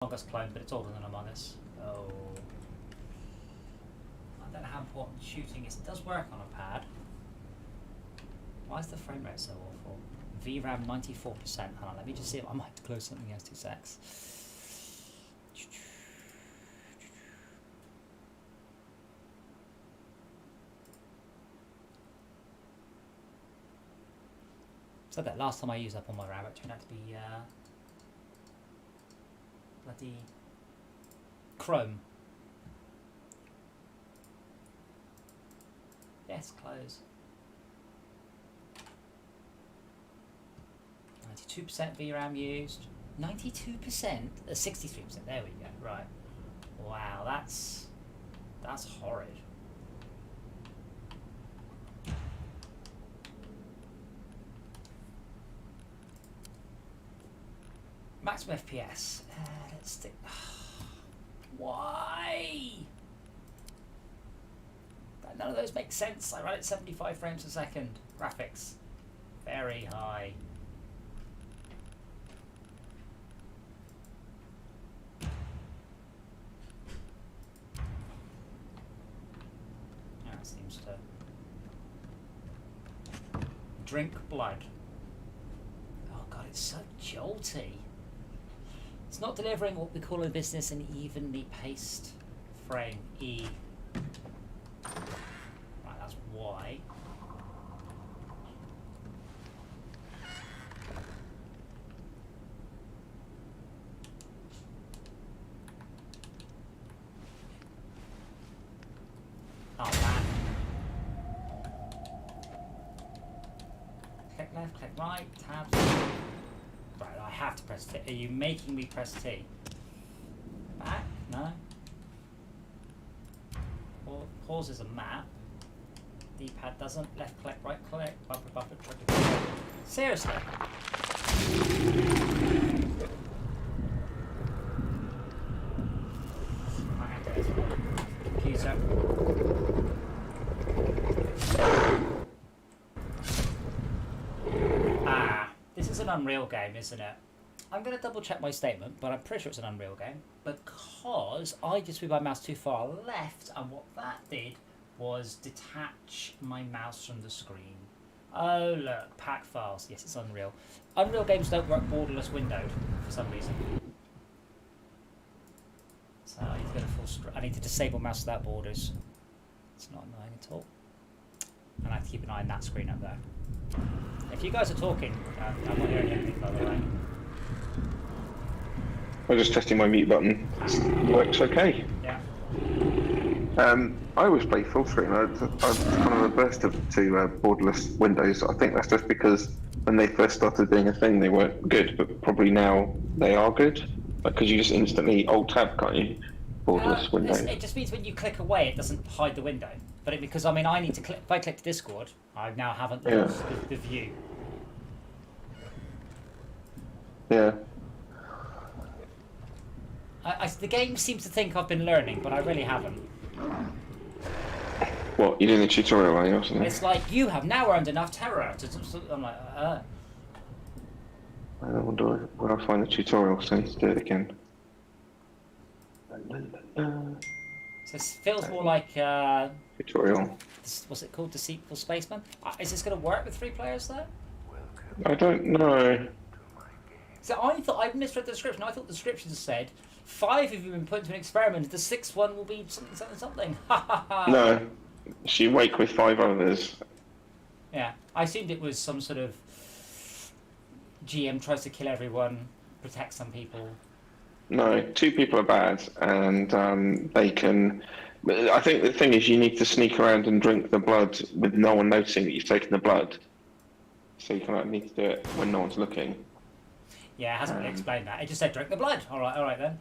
Among Us clone, but it's older than Among Us. Oh. I don't know how important shooting is. It does work on a pad. Why is the frame rate so awful? VRAM 94%. Hold on, let me just see if I might have to close something else. 2 secs. So that last time I used up all my RAM, it turned out to be bloody Chrome. Yes, close. 92% VRAM used. 92%? 63%. There we go. Right. Wow, that's horrid. Maximum FPS. Let's stick. Why? None of those make sense. I run at 75 frames a second. Graphics very high. That seems to drink blood. Oh god, it's so jolty. It's not delivering what we call in business an evenly paced frame. E. Right, that's Y. Oh man. Click left, click right, tabs. Right, I have to press T. Are you making me press T? Back? No. Pause is a map. D-pad doesn't. Left click, right click, bumper, bumper, trigger. Seriously? Computer. This is an Unreal game, isn't it? I'm going to double check my statement, but I'm pretty sure it's an Unreal game because I just moved my mouse too far left, and what that did was detach my mouse from the screen. Oh look, pack files. Yes, it's Unreal. Unreal games don't work borderless windowed for some reason. So I need to go to full screen. I need to disable mouse without borders. It's not annoying at all. And I have to keep an eye on that screen up there. If you guys are talking, I'm not hearing anything, by the way. I'm just testing my mute button. It works okay. Yeah. I always play full screen. I'm kind of averse to borderless windows. I think that's just because when they first started being a thing, they weren't good, but probably now they are good. Because you just instantly Alt-Tab, can't you? Borderless window. It just means when you click away, it doesn't hide the window. But because I mean, I need to click. If I click Discord, I now haven't lost the view. Yeah. The game seems to think I've been learning, but I really haven't. What, you're doing the tutorial, are you, or something? It's like, you have now earned enough terror to... I'm like, I wonder where I find the tutorial, so I need to do it again. So it feels more like... tutorial. What's it called? Deceitful Spaceman? Is this going to work with 3 players, though? I don't know. So I thought, I misread the description. I thought the description said 5 of you have been put into an experiment. The 6th one will be something, something, something. Ha ha ha. No, she wake with 5 others. Yeah, I assumed it was some sort of GM tries to kill everyone, protect some people. No, 2 people are bad, and they can. I think the thing is, you need to sneak around and drink the blood with no one noticing that you've taken the blood. So you kind of need to do it when no one's looking. Yeah, it hasn't really explained that. It just said drink the blood. All right then.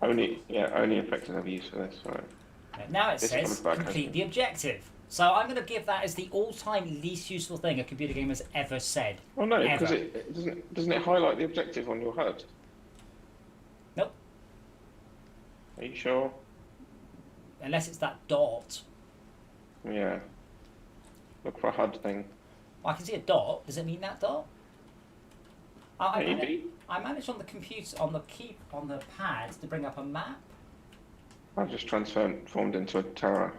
Only effective have use for this. Right. Yeah, now it says complete the objective. So I'm going to give that as the all-time least useful thing a computer game has ever said. Oh no, because it doesn't highlight the objective on your HUD? Nope. Are you sure? Unless it's that dot. Yeah. Look for a HUD thing. Well, I can see a dot. Does it mean that dot? Maybe. I managed on the computer, on the pad to bring up a map. I've just transformed into a terror.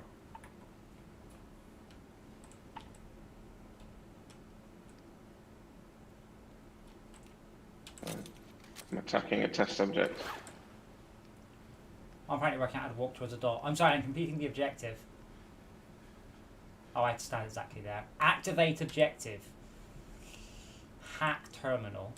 I'm attacking a test subject. I'm apparently working out how to walk towards a dot. I'm sorry, I'm completing the objective. Oh, I had to stand exactly there. Activate objective. Hack terminal.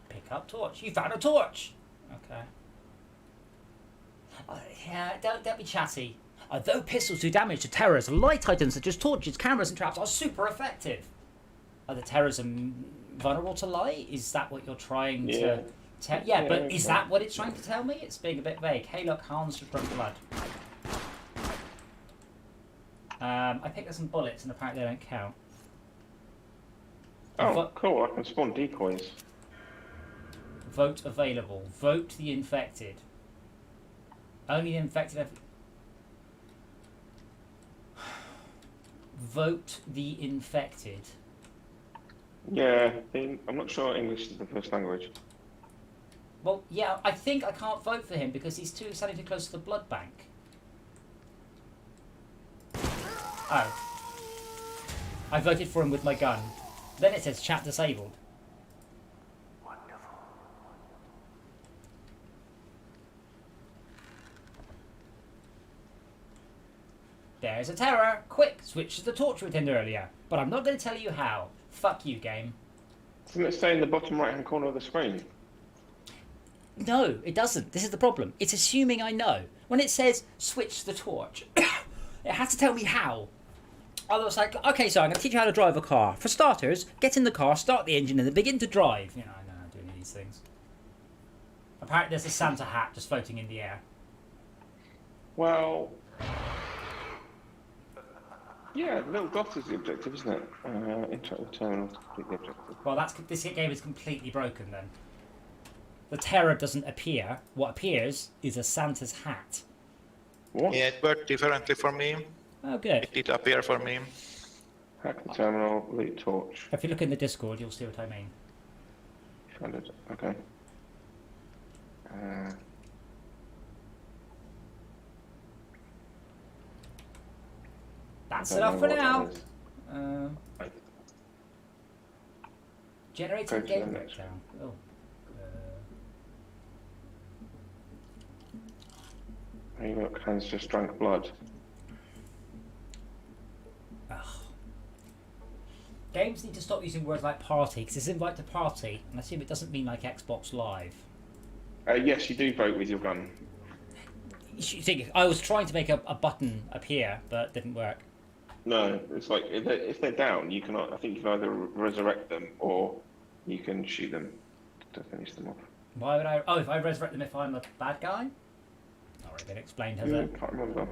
Pick up torch. You found a torch! Okay. Yeah, don't be chatty. Though pistols do damage to terrors, light items such as torches, cameras and traps are super effective. Are the terrors vulnerable to light? Is that what you're trying to tell? Yeah, but is that what it's trying to tell me? It's being a bit vague. Hey look, Hans just broke blood. I picked up some bullets and apparently they don't count. Oh, cool, I can spawn decoys. Vote available. Vote the infected. Only the infected Vote the infected. Yeah, I'm not sure English is the first language. Well, yeah, I think I can't vote for him because he's standing too close to the blood bank. Oh. I voted for him with my gun. Then it says chat disabled. Wonderful. There's a terror. Quick, switch to the torch we did earlier. But I'm not going to tell you how. Fuck you, game. Doesn't it say in the bottom right-hand corner of the screen? No, it doesn't. This is the problem. It's assuming I know. When it says switch the torch, it has to tell me how. I was like, okay, so I'm going to teach you how to drive a car. For starters, get in the car, start the engine, and then begin to drive. You know, I know how to do any of these things. Apparently there's a Santa hat just floating in the air. Well... yeah, the little dot is the objective, isn't it? Interact with terminal to complete the objective. Well, this game is completely broken then. The terror doesn't appear. What appears is a Santa's hat. What? Yeah, it worked differently for me. Oh, good. It did appear for me. Hack the terminal, loot torch. If you look in the Discord, you'll see what I mean. Found it. Okay. That's enough for now. Generating game breakdown. Oh. Hey, look, Hans just drank blood. Ugh. Games need to stop using words like party, because it's invite to party, and I assume it doesn't mean like Xbox Live. Yes, you do vote with your gun. You think I was trying to make a button appear, but it didn't work. No, it's like if they're down, you cannot. I think you can either resurrect them or you can shoot them to finish them off. Why would I? Oh, if I resurrect them, if I'm a bad guy? Not really been explained, has it? I can't remember.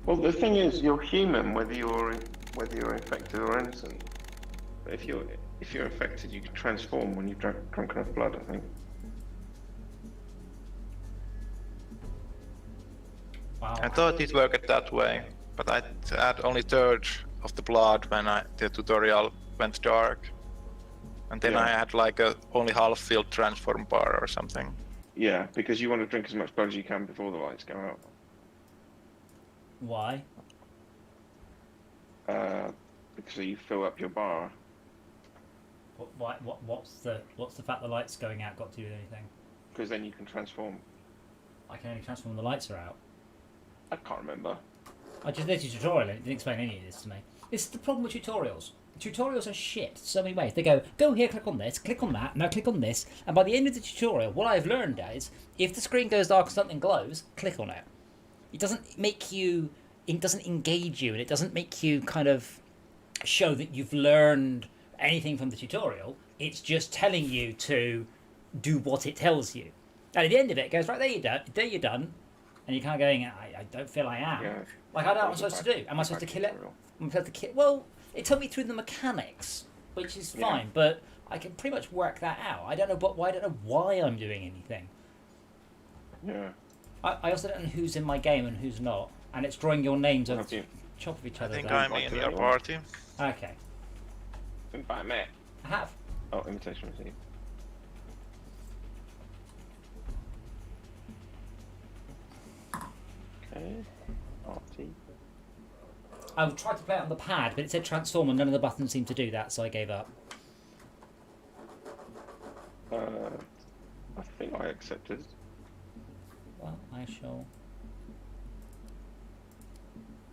Well, the thing is, you're human, whether you're infected or innocent. But if you're infected, you can transform when you've drunk enough blood, I think. Wow. I thought it worked that way, but I had only third of the blood when the tutorial went dark. And then I had like a only half-filled transform bar or something. Yeah, because you want to drink as much blood as you can before the lights go out. Why? Because you fill up your bar. What's the fact the lights going out got to do with anything? Because then you can transform. I can only transform when the lights are out. I can't remember. I just did a tutorial and it didn't explain any of this to me. This is the problem with tutorials. Tutorials are shit so many ways. They go here, click on this, click on that, now click on this, and by the end of the tutorial, what I've learned is, if the screen goes dark and something glows, click on it. It doesn't make you, it doesn't engage you, and it doesn't make you kind of show that you've learned anything from the tutorial. It's just telling you to do what it tells you. And at the end of it, it goes, right, there you're done. And you're kind of going, I don't feel I am. Yeah. Like, I don't know what I'm supposed to do. Am I supposed to kill it? I'm supposed to kill. Well, it took me through the mechanics, which is fine, but I can pretty much work that out. I don't know why I'm doing anything. Yeah. I also don't know who's in my game and who's not. And it's drawing your names One on of you. top of each I other. think there. I'm in your party. Okay. Invite me. I have. Oh, invitation received. Okay. Party. I tried to play it on the pad, but it said transform and none of the buttons seemed to do that, so I gave up. I think I accepted. Well, I shall.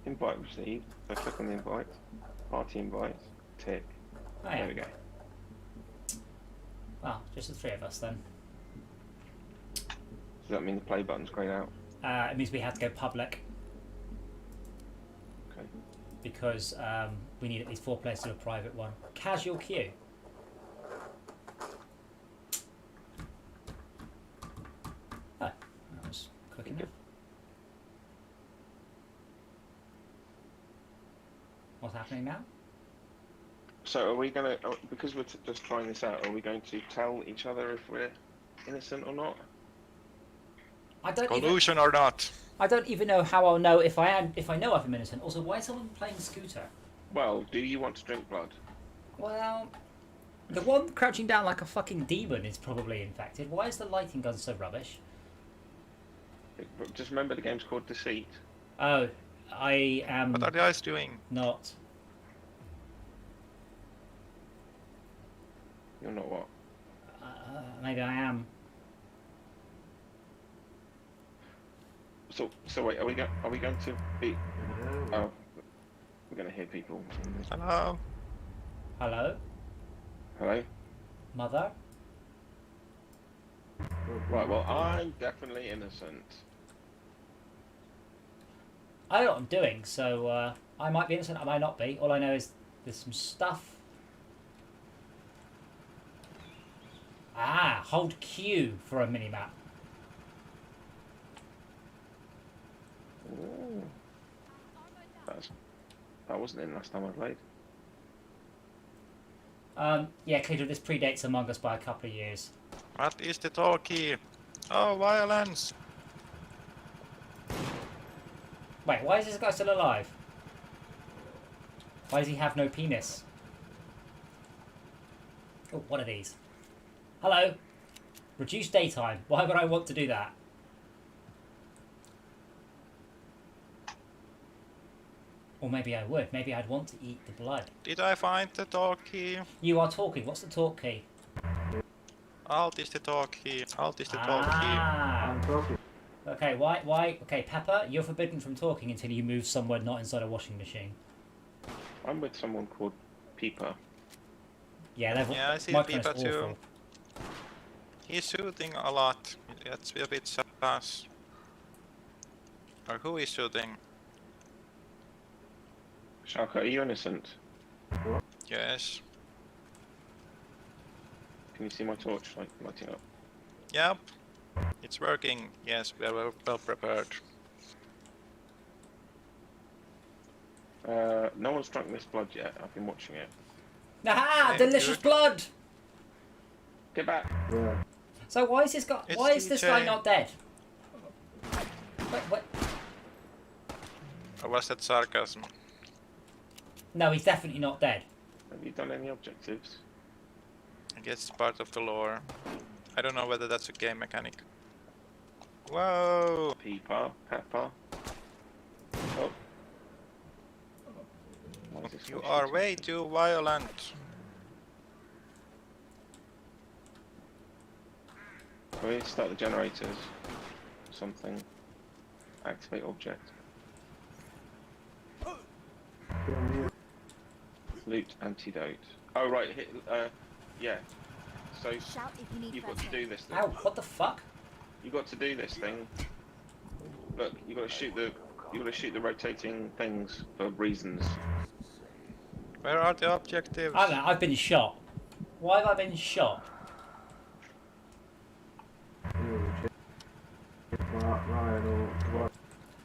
Invite received. So click on the invite. Party invite. Tick. Oh, yeah. There we go. Well, just the three of us then. Does that mean the play button's grayed out? It means we have to go public Okay. because we need at least 4 players to do a private one. Casual queue. Oh, that was quick enough. What's happening now? So are we gonna, because we're just trying this out, are we going to tell each other if we're innocent or not? I don't Collusion or not? I don't even know how I'll know if I know if I'm innocent. Also, why is someone playing scooter? Well, do you want to drink blood? Well, the one crouching down like a fucking demon is probably infected. Why is the lighting gun so rubbish? Just remember the game's called Deceit. Oh, I am What are the guys doing? not. You're not what? Maybe I am. So wait, are we going to be? Oh, we're going to hear people. Hello? Hello, Hello. mother. Right. Well, I'm definitely innocent. I know what I'm doing, so I might be innocent. I might not be. All I know is there's some stuff. Ah, hold Q for a minimap. Ooh. That wasn't in last time I played. Yeah, Cleaver, this predates Among Us by a couple of years. What is the talkie? Oh, violence! Wait, why is this guy still alive? Why does he have no penis? Oh, what are these? Hello? Reduce daytime. Why would I want to do that? Or maybe I would. Maybe I'd want to eat the blood. Did I find the talkie? You are talking. What's the talk key? Alt is the talkie. Alt is the talkie. Ah. Okay, why? Okay, Pepper, you're forbidden from talking until you move somewhere not inside a washing machine. I'm with someone called Peeper. Yeah, Yeah, I see microphone's Peeper too. awful. He's shooting a lot. That's a bit sus. Or who is shooting? Shaka, are you innocent? Yes. Can you see my torch lighting up? Yep. It's working. Yes, we are well prepared. No one's drunk this blood yet. I've been watching it. Aha! Okay, Delicious good. blood! Get back! So why is this guy? It's Why is this guy DJ. not dead? Wait. Or was that sarcasm? No, he's definitely not dead. Have you done any objectives? I guess it's part of the lore. I don't know whether that's a game mechanic. Whoa! Peeper, Pepper. Oh. Why is this You guy are shooting? way too violent. We need to start the generators. Something. Activate object. Loot antidote. Oh right, yeah. So Shout if you need you've got first to aid. do this thing. Ow! What the fuck? You've got to do this thing. Look, you've got to shoot the rotating things for reasons. Where are the objectives? I don't know. I've been shot. Why have I been shot?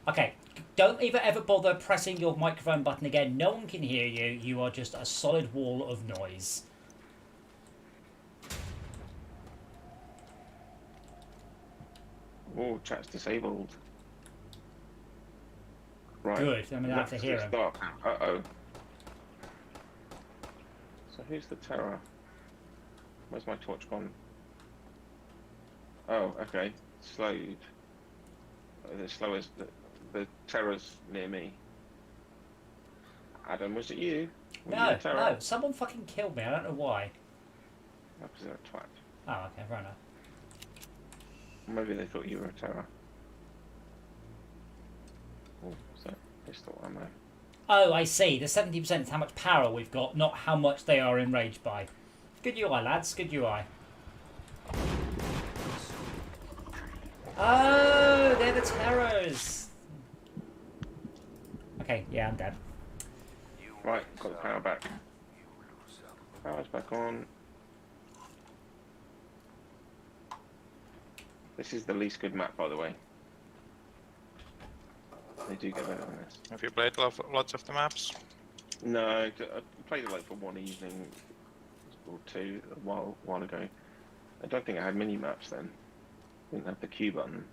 Okay. Don't even ever bother pressing your microphone button again. No one can hear you. You are just a solid wall of noise. Oh, chat's disabled. Right. Good. I mean, I have to hear him. Dark. Uh-oh. So who's the terror? Where's my torch gone? Oh, okay. Slowed. The slowest. The terror's near me. Adam, was it you? No, no. Someone fucking killed me. I don't know why. That was a twat. Oh, okay. Fair enough. Maybe they thought you were a terror. Oh, what's that? Pistol ammo. Oh, I see. The 70% is how much power we've got, not how much they are enraged by. Good UI, lads. Good UI. Oh, they're the terrors. Okay, yeah, I'm dead. Right, got the power back. Power's back on. This is the least good map, by the way. They do get better than this. Have you played lots of the maps? No, I played it like for one evening or two a while ago. I don't think I had mini maps then. Didn't have the Q button.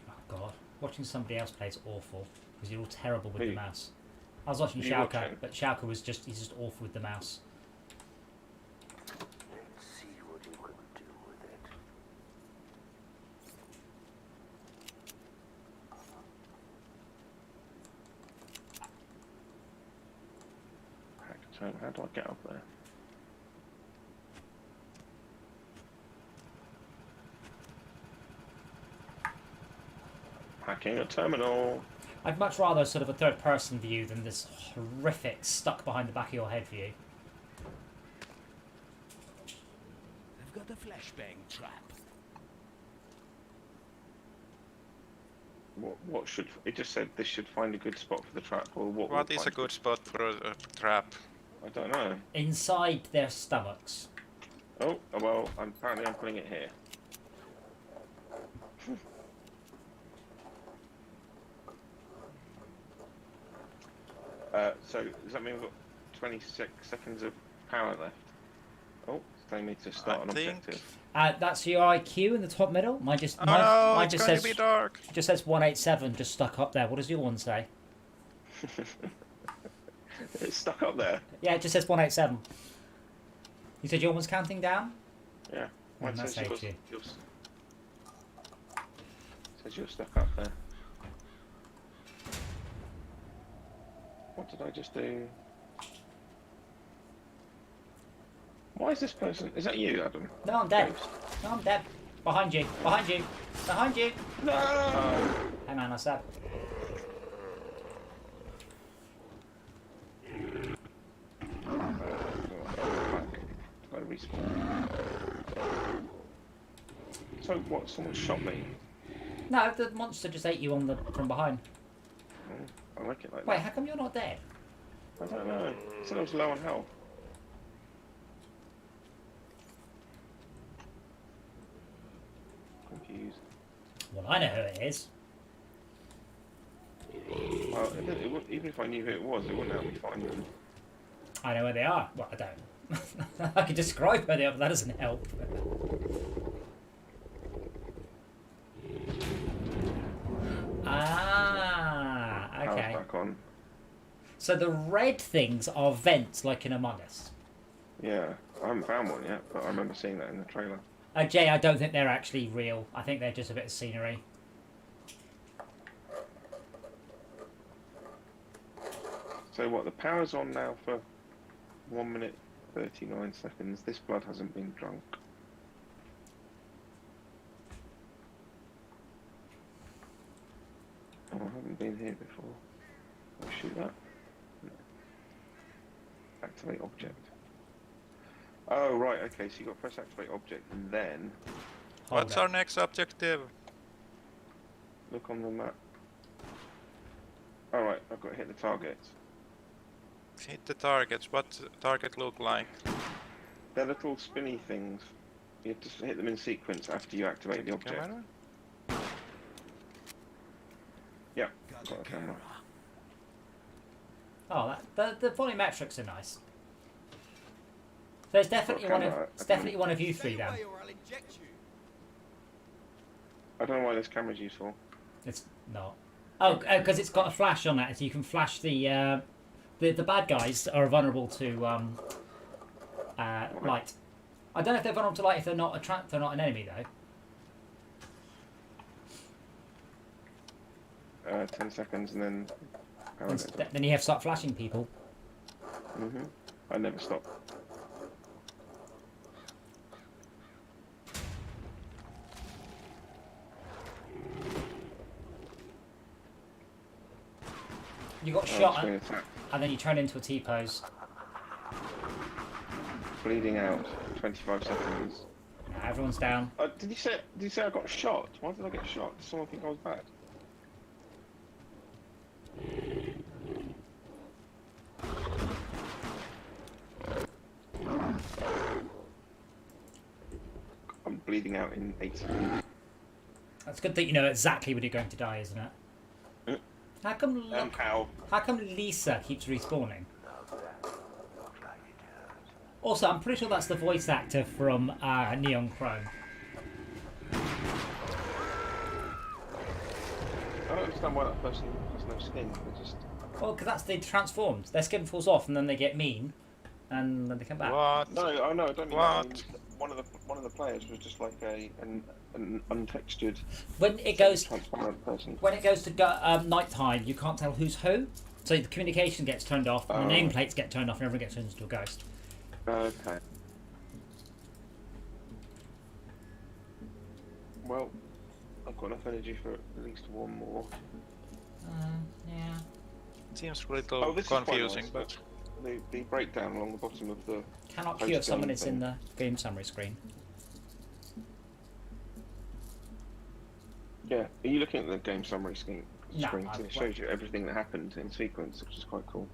Oh god, watching somebody else play is awful because you're all terrible with Who? the mouse. I was watching Who you Schalke, watching? but Schalke was he's just awful with the mouse. Let's see what you can do with it. How do I get up there? Hacking a terminal. I'd much rather sort of a third-person view than this horrific stuck behind the back of your head view. I've got a flashbang trap. What should it just said? This should find a good spot for the trap, or what? What would is a find good spot for a trap? I don't know. Inside their stomachs. Oh well, apparently I'm putting it here. So does that mean we've got 26 seconds of power left? Oh, it's telling me to start an objective. That's your IQ in the top middle. Mine just Oh mine, no, mine it's just going says to be dark. just says 187 just stuck up there. What does your one say? It's stuck up there. Yeah, it just says 187. You said your one's counting down? Yeah. Mine that's says HQ. says you're stuck up there. What did I just do? Why is this person? Is that you, Adam? No, I'm dead. No, I'm dead. Behind you. Behind you. Behind you. No! Hey man, I said. I respawn. So what? Someone shot me. No, the monster just ate you from behind. Oh, I like it like Wait, that. how come you're not dead? I don't know. It said I was low on health. Confused. Well, I know who it is. Well, even if I knew who it was, it wouldn't help me find them. I know where they are. Well, I don't. I can describe where they are, but that doesn't help. Ah, Power's okay. back on. So the red things are vents, like in Among Us. Yeah, I haven't found one yet, but I remember seeing that in the trailer. Jay, I don't think they're actually real. I think they're just a bit of scenery. So what? The power's on now for 1 minute 39 seconds. This blood hasn't been drunk. Oh, I haven't been here before. I'll shoot that. No. Activate object. Oh, right, okay, so you got to press activate object and then Hold What's on. our next objective? look on the map. Alright, I've got to hit the target. Hit the targets. What's the target look like? They're little spinny things. You have to hit them in sequence after you activate the object. Camera? Yeah, Got got a a camera. Oh, the volumetrics are nice. There's definitely one of. camera. It's definitely one of you three then. I don't know why this camera's useful. It's not. Oh, because it's got a flash on it, so you can flash the bad guys are vulnerable to light. I don't know if they're vulnerable to light if they're not a trap. They're not an enemy though. 10 seconds and then. Then you have to start flashing people. I never stop. You got shot and then you turn into a T-pose. Bleeding out. 25 seconds. Everyone's down. Did you say I got shot? Why did I get shot? Did someone think I was bad? I'm bleeding out in 8 seconds. That's good that you know exactly when you're going to die, isn't it? How come? How come Lisa keeps respawning? Also, I'm pretty sure that's the voice actor from Neon Chrome. I don't understand why that person has no skin. They just. Well, because that's they transformed. Their skin falls off and then they get mean, and then they come back. What? No, I know. I don't mean What? that. One of the players was just like an untextured. When it goes transparent person. when it goes to night time, you can't tell who's who. So the communication gets turned off, and the nameplates get turned off, and everyone gets turned into a ghost. Okay. Well, I've got enough energy for at least one more. Yeah. Seems a little This is quite confusing, nice, but the breakdown along the bottom of the. Cannot Post cure someone gun is thing. in the game summary screen. Yeah, are you looking at the game summary screen? No, It shows you everything that happened in sequence, which is quite cool.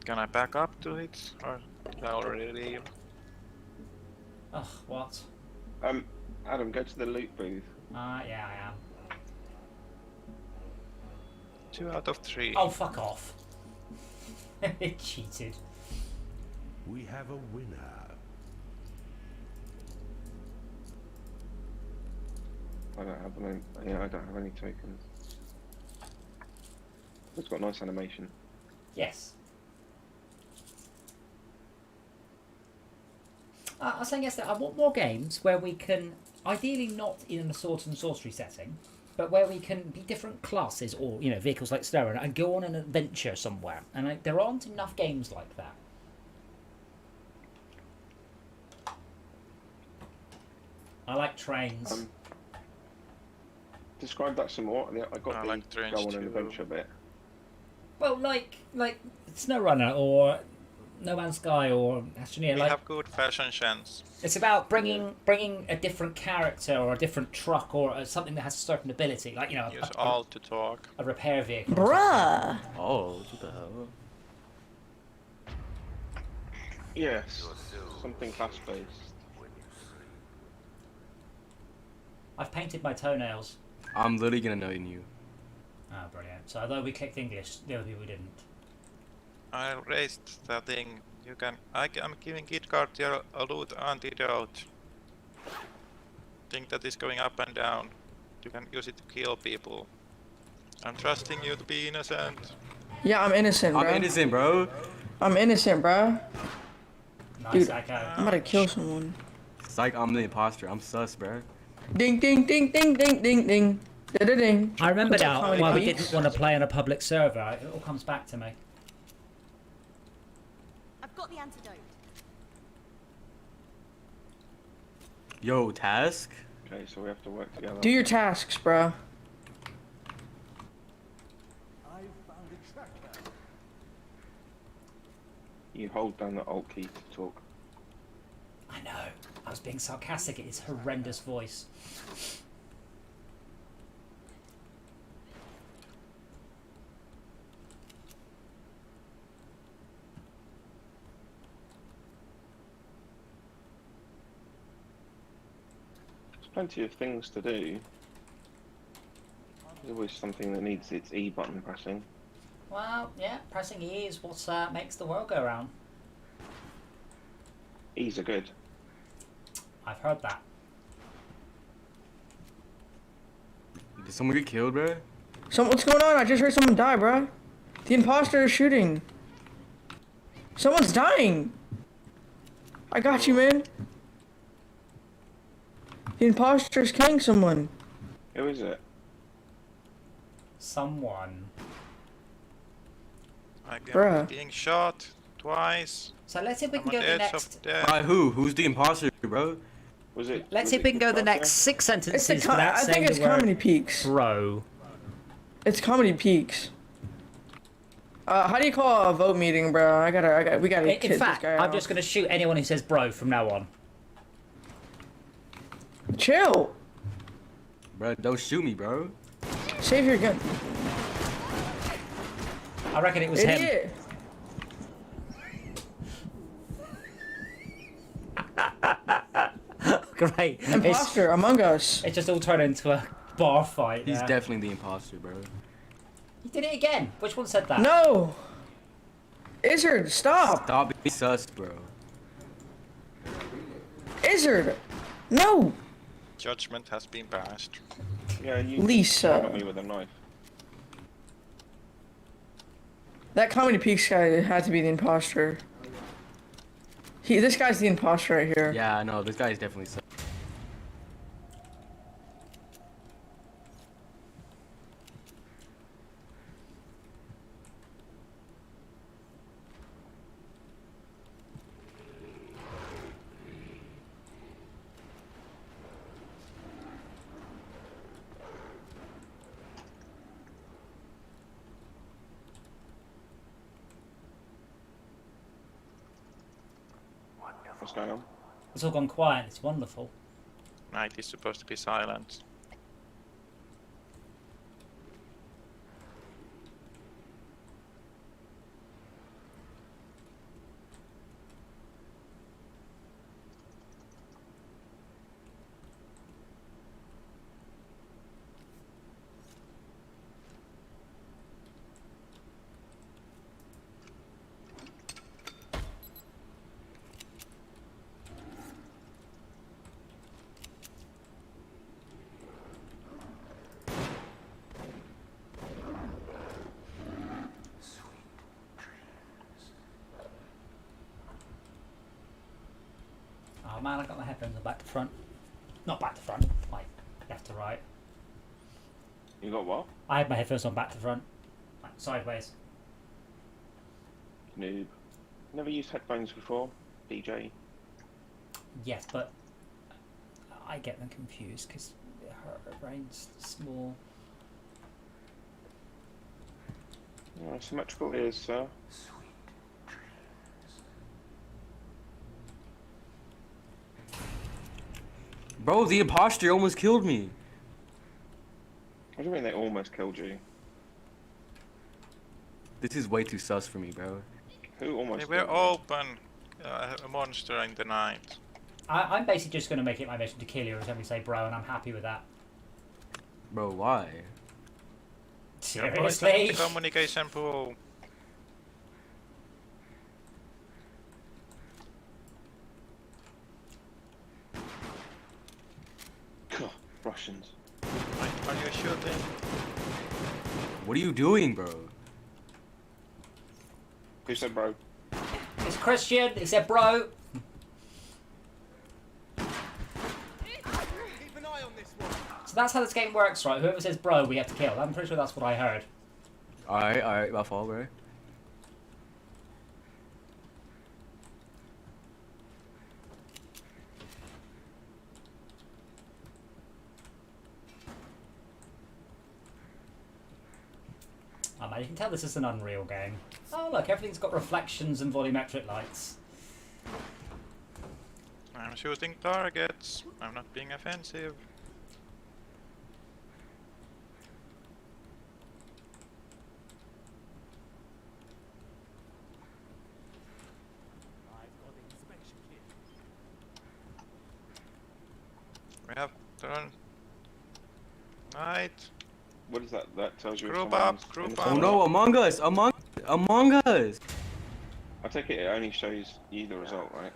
can I back up to it? Or did I already leave? Ugh, what? Adam, go to the loot booth. Yeah, I am. 2 out of 3. Oh, fuck off. It cheated. We have a winner. I don't have any. Yeah, I don't have any tokens. It's got nice animation. Yes. I was saying yesterday, I want more games where we can, ideally not in a sword and sorcery setting, but where we can be different classes or, you know, vehicles like Sterling and go on an adventure somewhere. And there aren't enough games like that. I like trains. Describe that some more. I got I the like trains go on too. an adventure bit. Well, like SnowRunner or No Man's Sky or Astroneer. We Like, have good fashion sense. it's about bringing a different character or a different truck or something that has a certain ability, like, you know, Use all to talk. a repair vehicle. Bruh! Oh, what the hell? Yes, something class-based. I've painted my toenails. I'm literally gonna know you. Ah, brilliant. So although we clicked English, the other people didn't. I raised the thing. You can. I'm giving KitKat your a loot antidote. Thing that is going up and down. You can use it to kill people. I'm trusting you to be innocent. Yeah, I'm innocent, bro. I'm innocent, bro. I'm innocent, bro. Nice, Dude. Echo. I'm about to kill someone. Psych, I'm the imposter. I'm sus, bro. Ding, ding, ding, ding, ding, ding, ding. Da-da-ding. I remember now Comedy why we beats. didn't want to play on a public server. It all comes back to me. I've got the antidote. Yo, task. Okay, so we have to work together. Do your tasks, bro. You hold down the Alt key to talk. I know. I was being sarcastic at his horrendous voice. There's plenty of things to do. There's always something that needs its E button pressing. Well, yeah, pressing E is what makes the world go round. E's are good. I've heard that. Did someone get killed, bro? What's going on? I just heard someone die, bro. The imposter is shooting. Someone's dying. I got you, man. The imposter is killing someone. Who is it? Someone. Bruh. Being shot twice. So let's see if we I'm can on go the the edge next. of death. By who? Who's the imposter, bro? Was it? Let's was see if it we can go the Kid next Buster? 6 sentences It's the without I saying think it's the word Comedy Peaks. bro. It's Comedy Peaks. How do you call a vote meeting, bro? We gotta In kick fact, this guy I'm out. just gonna shoot anyone who says bro from now on. Chill. Bro, don't shoot me, bro. Save your gun. I reckon it was him. Idiot. Great. Imposter Among Us. It just all turned into a bar fight. He's yeah. definitely the imposter, bro. He did it again. Which one said that? No. Izzard, stop. Stop being sus, bro. Izzard. No. Judgment has been passed. Yeah, you Lisa. got me with a knife. That Comedy Peaks guy had to be the imposter. This guy's the imposter right here. Yeah, no, this guy's definitely sus. What's going on? It's all gone quiet. It's wonderful. Night is supposed to be silent. Oh man, I got my headphones on back to front. Not back to front, like left to right. You got what? I had my headphones on back to front, like sideways. Noob. Never used headphones before, DJ. Yes, but I get them confused because her brain's small. Oh, symmetrical ears, sir. Bro, the imposter almost killed me. What do you mean they almost killed you? This is way too sus for me, bro. Who almost They killed were you? open. A monster in the night. I'm basically just going to make it my mission to kill you every time we say bro, and I'm happy with that. Bro, why? You're poisoning Seriously? the communication pool. God, Russians. Are you shooting? What are you doing, bro? Who said bro? It's Christian. He said bro. So that's how this game works, right? Whoever says bro, we have to kill. I'm pretty sure that's what I heard. Alright, my fault, bro. Oh man, you can tell this is an Unreal game. Oh look, everything's got reflections and volumetric lights. I'm shooting targets. I'm not being offensive. We have turn. Night. What is that? That tells you if Group someone's up, group in up. Oh the no, Among Us! Among Us! I take it only shows you the result, right?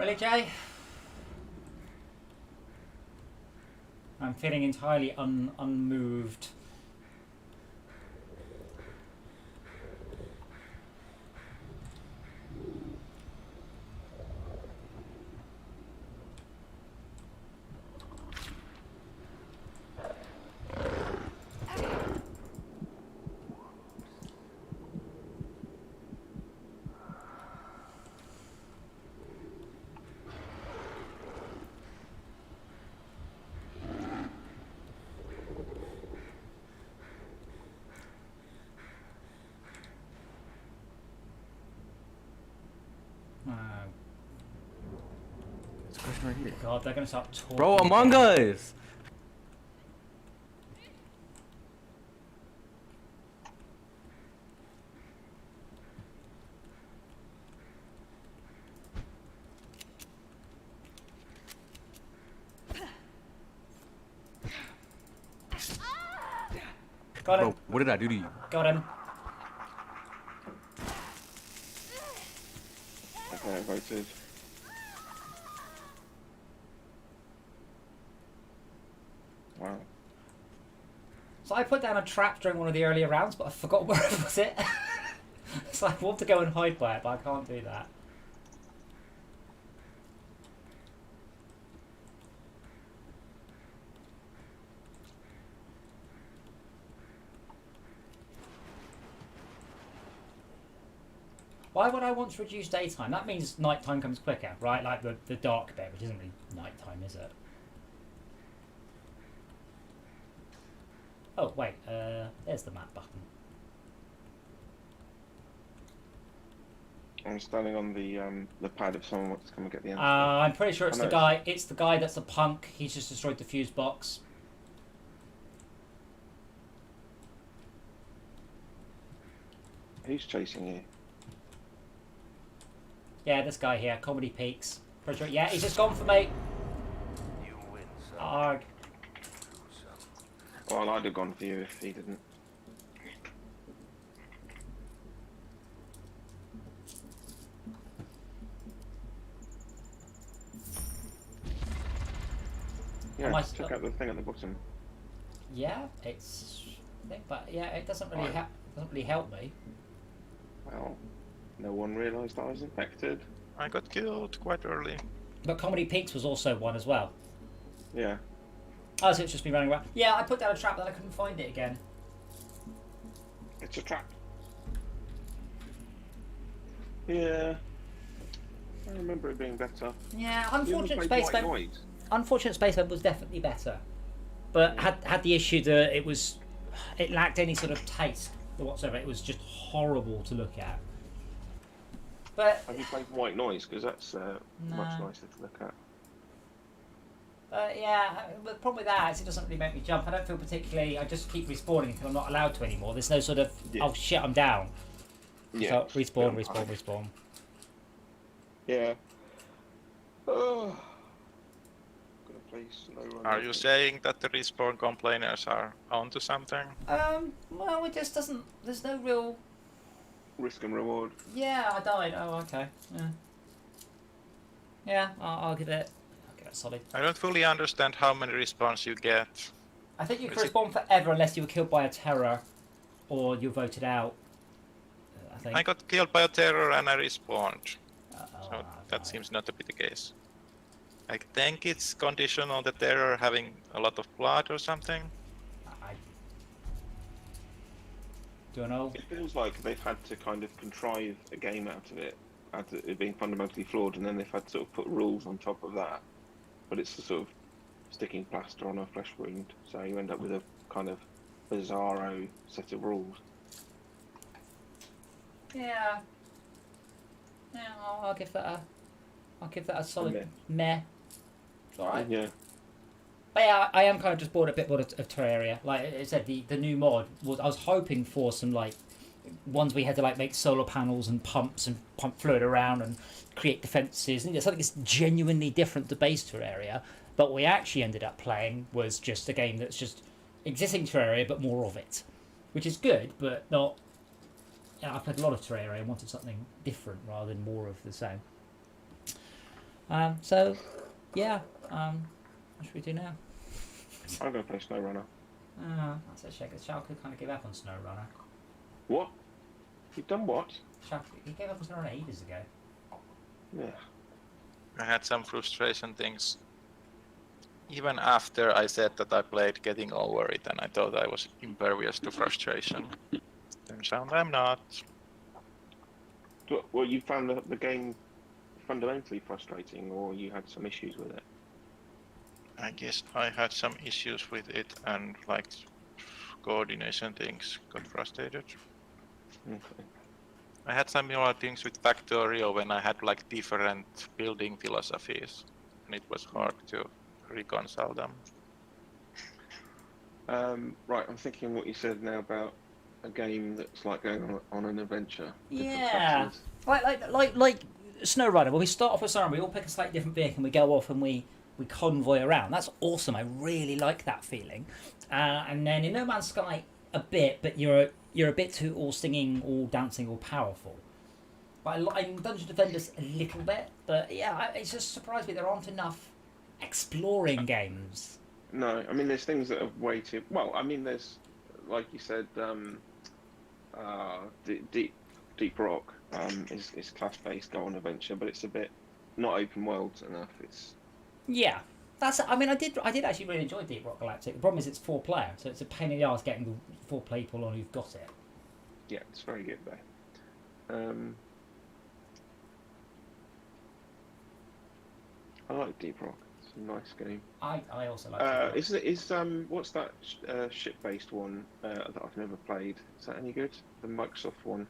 Really, Jay? I'm feeling entirely unmoved. There's a question right here. God, they're gonna start talking. Bro, Among Us! Got him. Bro, what did I do to you? Got him. Okay, I voted. Wow. So I put down a trap during one of the earlier rounds, but I forgot where it was it. So I want to go and hide by it, but I can't do that. Why would I want to reduce daytime? That means nighttime comes quicker, right? Like the dark bit, which isn't really nighttime, is it? Oh, wait, there's the map button. I'm standing on the pad if someone wants to come and get the answer. I'm pretty sure it's I the know guy. It's the guy that's a punk. He's just destroyed the fuse box. Who's chasing you? Yeah, this guy here, Comedy Peaks. Pretty sure. Yeah, he's just gone for me. You win some, Arg. lose some. Well, I'd have gone for you if he didn't. Yeah, Am I check still- out the thing at the bottom. Yeah, it's. But yeah, it doesn't really Right. doesn't really help me. Well, no one realised I was infected. I got killed quite early. But Comedy Peaks was also one as well. Yeah. Oh, so it's just been running around. Yeah, I put down a trap, then I couldn't find it again. It's a trap. Yeah. I remember it being better. Yeah, You only Unfortunate played Spaceman. White Noise. Unfortunate Spaceman was definitely better, but had the issue that it lacked any sort of taste whatsoever. It was just horrible to look at. But Have you played White Noise? Because that's much No. nicer to look at. yeah, the problem with that is it doesn't really make me jump. I don't feel particularly. I just keep respawning until I'm not allowed to anymore. There's no sort of Yeah. oh shit, I'm down. Yeah. So respawn, Yeah. respawn, respawn. Yeah. Oh. Gonna play slow run. Are you saying that the respawn complainers are onto something? Well, it just doesn't. There's no real. Risk and reward. Yeah, I died. Oh, okay. Yeah. Yeah, I'll give it. I'll give it solid. I don't fully understand how many respawns you get. I think you can Is it- respawn forever unless you were killed by a terror, or you're voted out. I think. I got killed by a terror and I respawned, Uh-oh, so I that died. seems not to be the case. I think it's conditional on the terror having a lot of blood or something. I... Do you know? It feels like they've had to kind of contrive a game out of it, out of it being fundamentally flawed, and then they've had to sort of put rules on top of that. But it's a sort of sticking plaster on a flesh wound, so you end up with a kind of bizarro set of rules. Yeah. Yeah, I'll give that a. I'll give that a solid Meh. meh. It's alright. Yeah. But yeah, I am kind of just bored a bit bored of Terraria. Like I said, the new mod was. I was hoping for some like ones we had to like make solar panels and pumps and pump fluid around and create defences and something that's genuinely different to base Terraria. But what we actually ended up playing was just a game that's just existing Terraria but more of it, which is good, but not. I played a lot of Terraria and wanted something different rather than more of the same. So, yeah. What should we do now? I'm going to play SnowRunner. That's a shame. Schalke kind of gave up on SnowRunner. What? You've done what? Schalke, he gave up on SnowRunner ages ago. Yeah. I had some frustration things. Even after I said that I played getting over it, and I thought I was impervious to frustration. Turns out I'm not. Well, you found the game fundamentally frustrating, or you had some issues with it? I guess I had some issues with it, and like coordination things got frustrated. Okay. I had similar things with Factorio when I had like different building philosophies, and it was hard to reconcile them. Right, I'm thinking what you said now about a game that's like going on an adventure. different Yeah. factions. Like SnowRunner. When we start off with SnowRunner, we all pick a slightly different vehicle and we go off and we convoy around. That's awesome. I really like that feeling. And then in No Man's Sky, a bit, but you're a bit too all singing, all dancing, all powerful. But I like Dungeon Defenders a little bit. But yeah, it's just surprised me there aren't enough exploring games. No, I mean there's things that are way too well. I mean there's, like you said, Deep Rock is class based, go on adventure, but it's a bit not open world enough. It's Yeah. I mean, I did actually really enjoy Deep Rock Galactic. The problem is it's 4-player, so it's a pain in the arse getting the 4 people on who've got it. yeah, it's very good though. I like Deep Rock. It's a nice game. I also like Deep Rock. Is what's that ship based one that I've never played? Is that any good? The Microsoft one.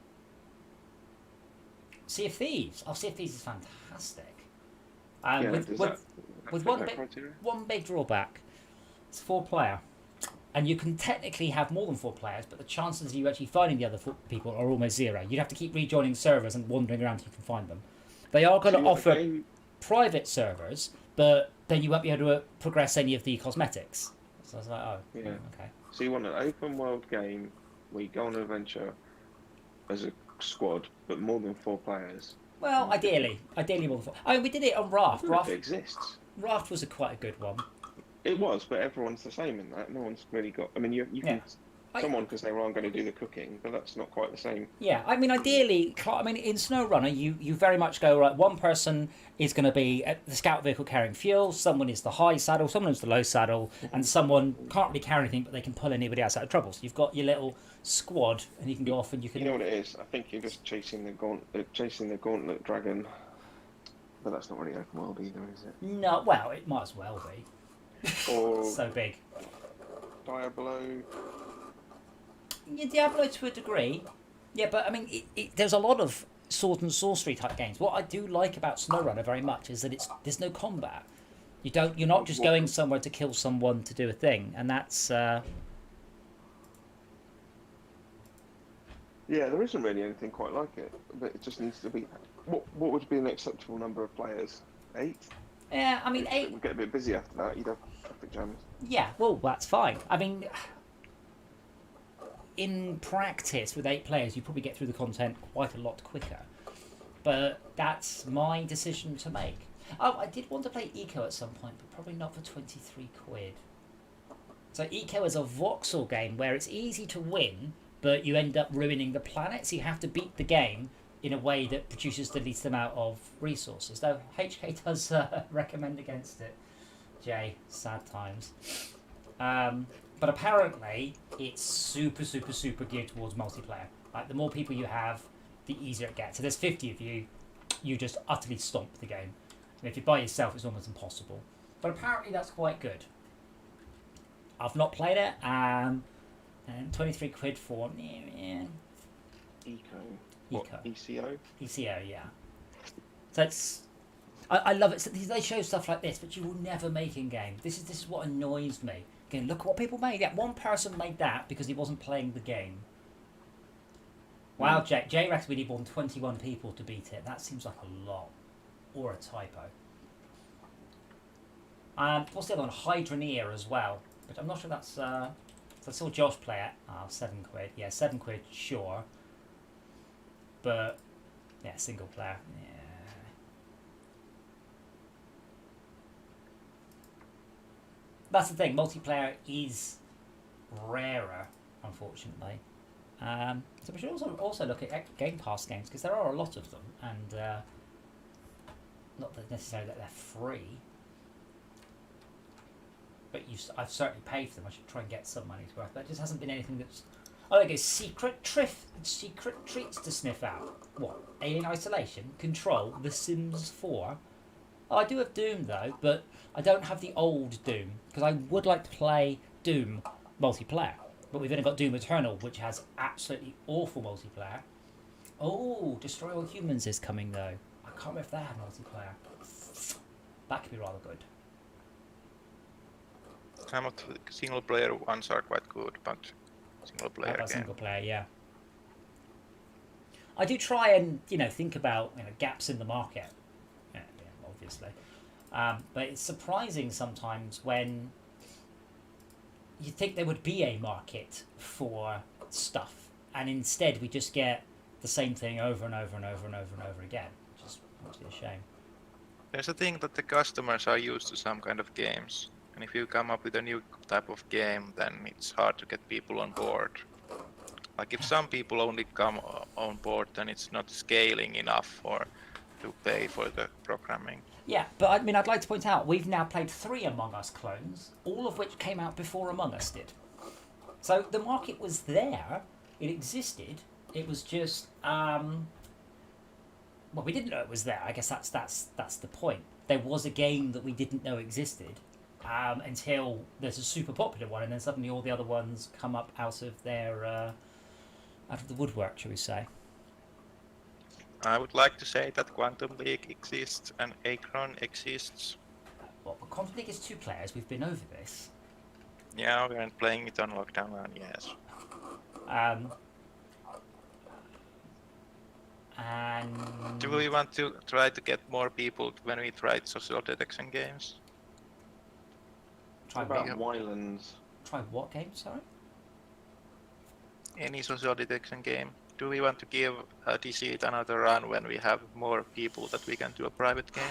Sea of Thieves. Oh, Sea of Thieves is fantastic. Yeah, with does with, that with fit one that big criteria? one big drawback, it's 4-player, and you can technically have more than 4 players, but the chances of you actually finding the other 4 people are almost zero. You'd have to keep rejoining servers and wandering around until you can find them. They are going So to you want offer the game- private servers, but then you won't be able to progress any of the cosmetics. So I was like, oh, Yeah. okay. So you want an open world game where you go on an adventure as a squad, but more than 4 players. Well, ideally more than 4. I mean, we did it on Raft. I don't know if it exists. Raft was quite a good one. It was, but everyone's the same in that. No one's really got. I mean, you Yeah. can someone because they were going to do the cooking, but that's not quite the same. Yeah, I mean, ideally, in SnowRunner, you very much go, right, one person is going to be at the scout vehicle carrying fuel, someone is the high saddle, someone is the low saddle, and someone can't really carry anything, but they can pull anybody else out of trouble. So you've got your little squad, and you can go off and you can... You know what it is? I think you're just chasing the gauntlet dragon, but that's not really open world either, is it? No, well, it might as well be. Or So big. Diablo. Yeah, Diablo to a degree. Yeah, but I mean, there's a lot of sword and sorcery type games. What I do like about SnowRunner very much is that there's no combat. You're not just going somewhere to kill someone to do a thing, and that's. Yeah, there isn't really anything quite like it, but it just needs to be. What would be an acceptable number of players? 8? Yeah, I mean, It 8. would get a bit busy after that. You'd have traffic jams. Yeah, well, that's fine. I mean, in practice, with 8 players, you probably get through the content quite a lot quicker. But that's my decision to make. Oh, I did want to play Eco at some point, but probably not for 23 quid. So Eco is a voxel game where it's easy to win, but you end up ruining the planet, so you have to beat the game in a way that produces the least amount of resources. Though HK does recommend against it. Jay, sad times. But apparently, it's super, super, super geared towards multiplayer. Like, the more people you have, the easier it gets. So there's 50 of you, you just utterly stomp the game. And if you're by yourself, it's almost impossible. But apparently that's quite good. I've not played it, and 23 quid for... Eco. What, Eco. ECO? ECO, yeah. So it's... I love it. So they show stuff like this, but you will never make in game. This is what annoys me. Again, look at what people made. Yeah, one person made that because he wasn't playing the game. Wow, Jay reckons we need more than 21 people to beat it. That seems like a lot. Or a typo. What's the other one? Hydroneer as well. But I'm not sure that's... So I saw Josh play it. Oh, 7 quid. Yeah, 7 quid, sure. But, yeah, single player. that's the thing. Multiplayer is rarer, unfortunately. So we should also look at Game Pass games because there are a lot of them, and not that necessarily that they're free. But I've certainly paid for them. I should try and get some money's worth. But it just hasn't been anything that's. Oh, there goes secret treats to sniff out. What? Alien Isolation, Control, The Sims 4. Oh, I do have Doom though, but I don't have the old Doom because I would like to play Doom multiplayer. But we've only got Doom Eternal, which has absolutely awful multiplayer. Oh, Destroy All Humans is coming though. I can't remember if they had multiplayer. That could be rather good. Some of the single player ones are quite good, but single player game. Single player, yeah. I do try and think about gaps in the market. Yeah, obviously, but it's surprising sometimes when you think there would be a market for stuff, and instead we just get the same thing over and over and over and over and over again, which is actually a shame. There's a thing that the customers are used to some kind of games, and if you come up with a new type of game, then it's hard to get people on board. Like if some people only come on board, then it's not scaling enough to pay for the programming. Yeah, but I mean, I'd like to point out we've now played 3 Among Us clones, all of which came out before Among Us did. So the market was there, it existed. It was just well, we didn't know it was there. I guess that's the point. There was a game that we didn't know existed until there's a super popular one, and then suddenly all the other ones come up out of their out of the woodwork, shall we say? I would like to say that Quantum League exists and Acron exists. Well, Quantum League is 2 players. We've been over this. Yeah, we aren't playing it on LockDown, yes. And Do we want to try to get more people when we try social detection games? try What what? about Wylands? Try what game? Sorry. Any social detection game? Do we want to give Deceit another run when we have more people that we can do a private game?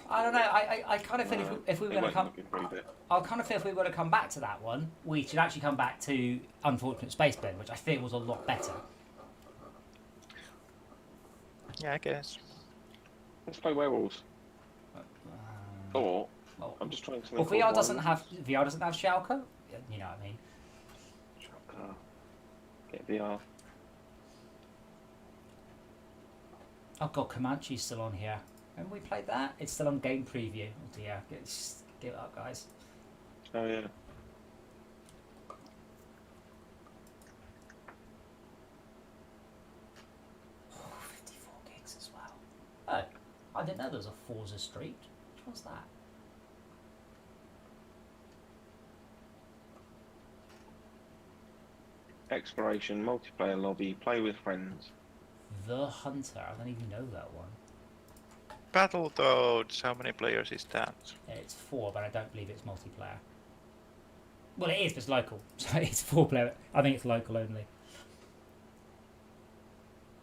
I don't know. I kind of feel if we were going to come, I kind of feel if we were going to come back to that one, we should actually come back to Unfortunate Space Ben, which I feel was a lot better. Yeah, I guess. Let's play Werewolves. Or Well, I'm just trying to. well, VR doesn't have Schalke. You know what I mean? Get VR. Oh god, Comanche's still on here. Remember we played that? It's still on game preview. Oh dear, give it up, guys. Oh yeah. Oh, 54 gigs as well. Oh, I didn't know there was a Forza Street. Which one's that? Exploration, multiplayer lobby, play with friends. The Hunter. I don't even know that one. Battletoads, how many players is that? Yeah, it's 4, but I don't believe it's multiplayer. Well, it is, but it's local. So it's 4 player. I think it's local only.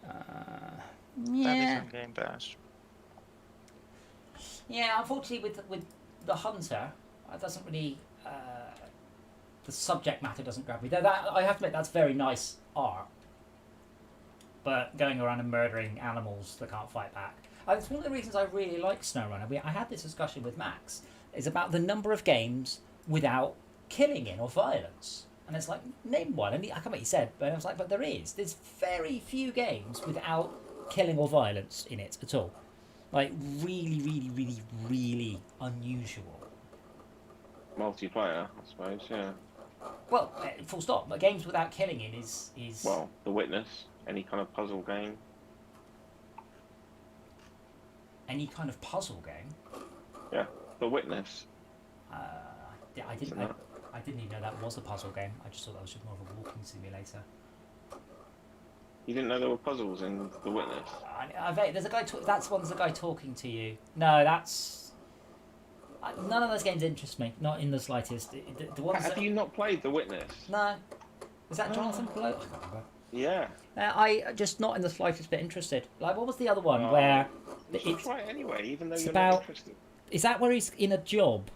That is on Game Pass. Yeah, unfortunately, with the Hunter, it doesn't really. The subject matter doesn't grab me. That I have to admit, that's very nice art. But going around and murdering animals that can't fight back. It's one of the reasons I really like SnowRunner. I had this discussion with Max. It's about the number of games without killing in or violence. And it's like, name one. And I can't remember what he said, but I was like, but there is. There's very few games without killing or violence in it at all. Like, really, really, really, really unusual. Multiplayer, I suppose, yeah. Well, full stop. But games without killing in is... Well, The Witness, any kind of puzzle game. Any kind of puzzle game? Yeah, The Witness. I didn't even know that was a puzzle game. I just thought that was just more of a walking simulator. You didn't know there were puzzles in The Witness? There's a guy. That's one's the guy talking to you. No, that's none of those games interest me. Not in the slightest. The ones Have you not played The Witness? No. Is that Jonathan Blow? I can't remember. Yeah. I just not in the slightest bit interested. Like, what was the other one where? You should try it anyway, even though it's you're about- not interested. Is that where he's in a job?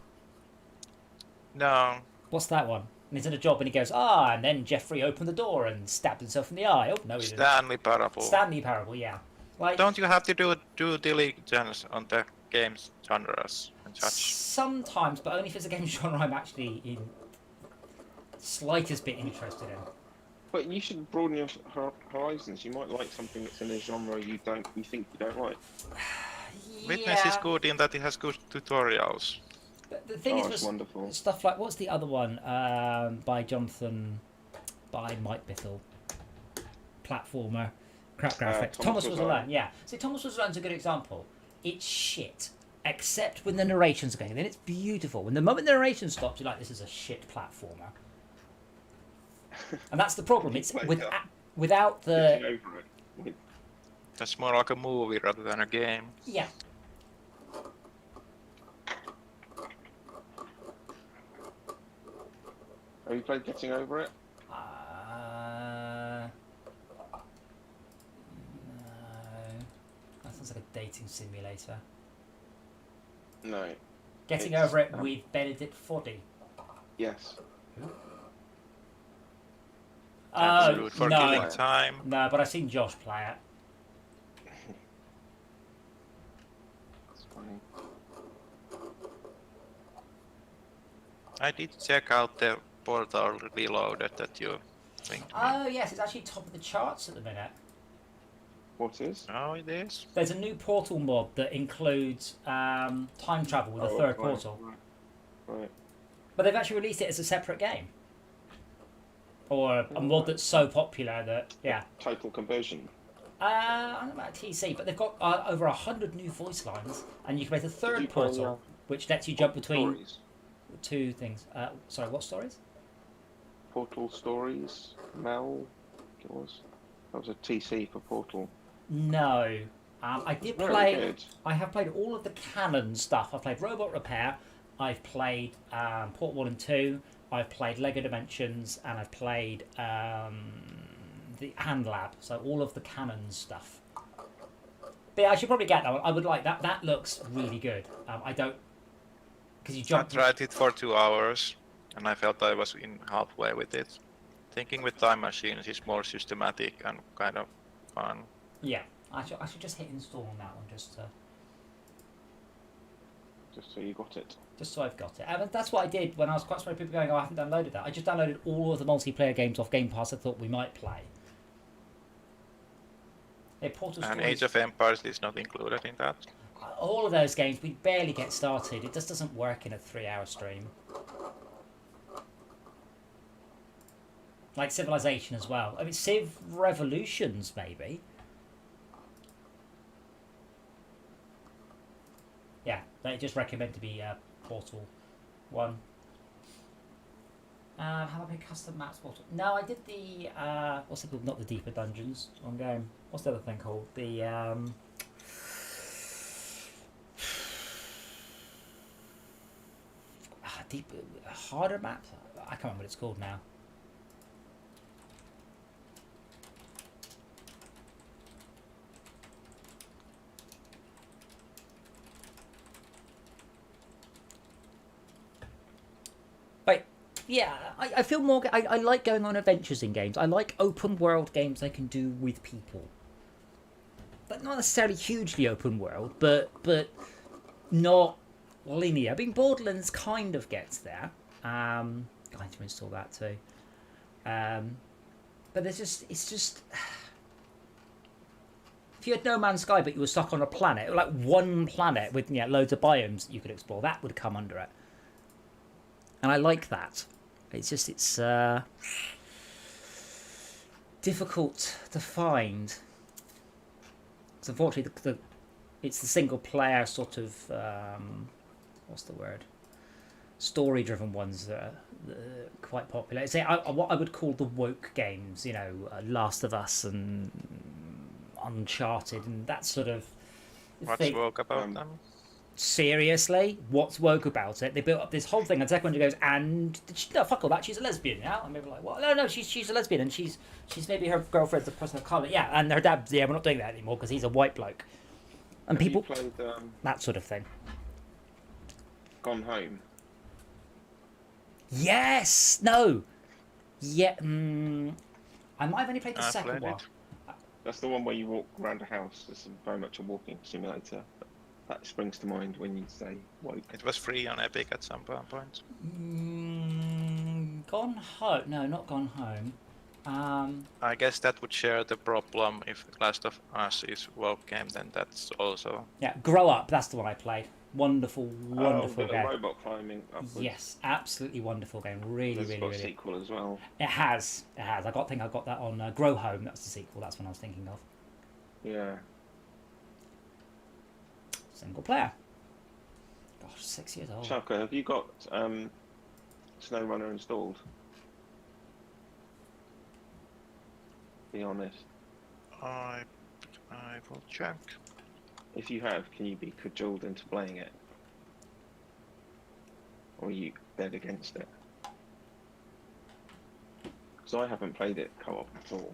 No. What's that one? And he's in a job and he goes, and then Jeffrey opened the door and stabbed himself in the eye. Oh, no, he didn't. Stanley Parable. Stanley Parable, yeah. Like, Don't you have to do due diligence on the game's genres and such? sometimes, but only if it's a game genre I'm actually in slightest bit interested in. But you should broaden your horizons. You might like something that's in a genre you think you don't like. Witness is good in that it has good tutorials. But the thing It's is, wonderful. stuff like, what's the other one by Mike Bithell? Platformer, crap graphics. Thomas Was Alone, yeah. See, Thomas Was Alone's a good example. It's shit, except when the narration's going. Then it's beautiful. When the moment the narration stops, you're like, this is a shit platformer. And that's the problem. It's without the... Getting over it. That's more like a movie rather than a game. Yeah. Have you played Getting Over It? No. That sounds like a dating simulator. No. Getting It's, Over It with Benedict Foddy. Yes. That's good for no. killing time. No, but I've seen Josh play it. That's funny. I did check out the Portal Reloaded that you think. Oh, yes, it's actually top of the charts at the minute. What is? Oh, it is. There's a new Portal mod that includes time travel with a third portal. Right. But they've actually released it as a separate game. Or a mod that's so popular that, yeah. Total conversion. I don't know about TC, but they've got over 100 new voice lines, and you can make a Did you third play, portal, which lets you jump between Stories? two things. Sorry, what stories? Portal Stories. Mel. It was. That was a TC for Portal. No. I did Very play. good. I have played all of the canon stuff. I've played Robot Repair. I've played Port 1 and 2. I've played Lego Dimensions, and I've played the Hand Lab. So all of the canon stuff. But yeah, I should probably get that one. I would like that. That looks really good. I don't, because you I jump. tried it for 2 hours, and I felt I was in halfway with it. Thinking with Time Machines is more systematic and kind of fun. Yeah, I should just hit install on that one just So you got it. so I've got it. And that's what I did when I was quite surprised people going, oh, I haven't downloaded that. I just downloaded all of the multiplayer games off Game Pass I thought we might play. Portal And Stories, Age of Empires is not included in that. all of those games, we barely get started. It just doesn't work in a 3-hour stream. Like Civilization as well. I mean, Civ Revolutions, maybe. Yeah, they just recommend to be Portal 1. Have I made custom maps Portal? No, I did the, what's it called? Not the Deeper Dungeons on game. What's the other thing called? The, harder maps? I can't remember what it's called now. Yeah, I feel more. I like going on adventures in games. I like open world games I can do with people. But not necessarily hugely open world, but not linear. I mean, Borderlands kind of gets there. Going to install that too. But it's just. If you had No Man's Sky, but you were stuck on a planet, like one planet with loads of biomes you could explore, that would come under it. And I like that. It's difficult to find. Because unfortunately, it's the single player sort of, what's the word? Story-driven ones that are quite popular. It's what I would call the woke games, Last of Us and Uncharted and that sort of What's thing. woke about them? Seriously, what's woke about it? They built up this whole thing, and second one goes, and no, fuck all that. She's a lesbian now. And maybe like, well, no, she's a lesbian, and she's maybe her girlfriend's a person of color. Yeah, and her dad's we're not doing that anymore because he's a white bloke. And Have people you played that sort of thing. Gone Home? Yes! No! Yeah, I might have only played the I second played one. it. That's the one where you walk around a house. It's very much a walking simulator. That springs to mind when you say woke. It was free on Epic at some point. Gone Home? No, not Gone Home. I guess that would share the problem if Last of Us is woke game, then that's also... Yeah, Grow Up. That's the one I played. Wonderful, wonderful the game. robot climbing upwards. Yes, absolutely wonderful game. Really, There's really, got a really. sequel as well. It has. It has. I think I got that on Grow Home. That's the sequel. That's what I was thinking of. Yeah. Single player. Gosh, 6 years old. Shaka, have you got SnowRunner installed? Be honest. I will check. If you have, can you be cajoled into playing it? Or are you dead against it? Because I haven't played it co-op at all.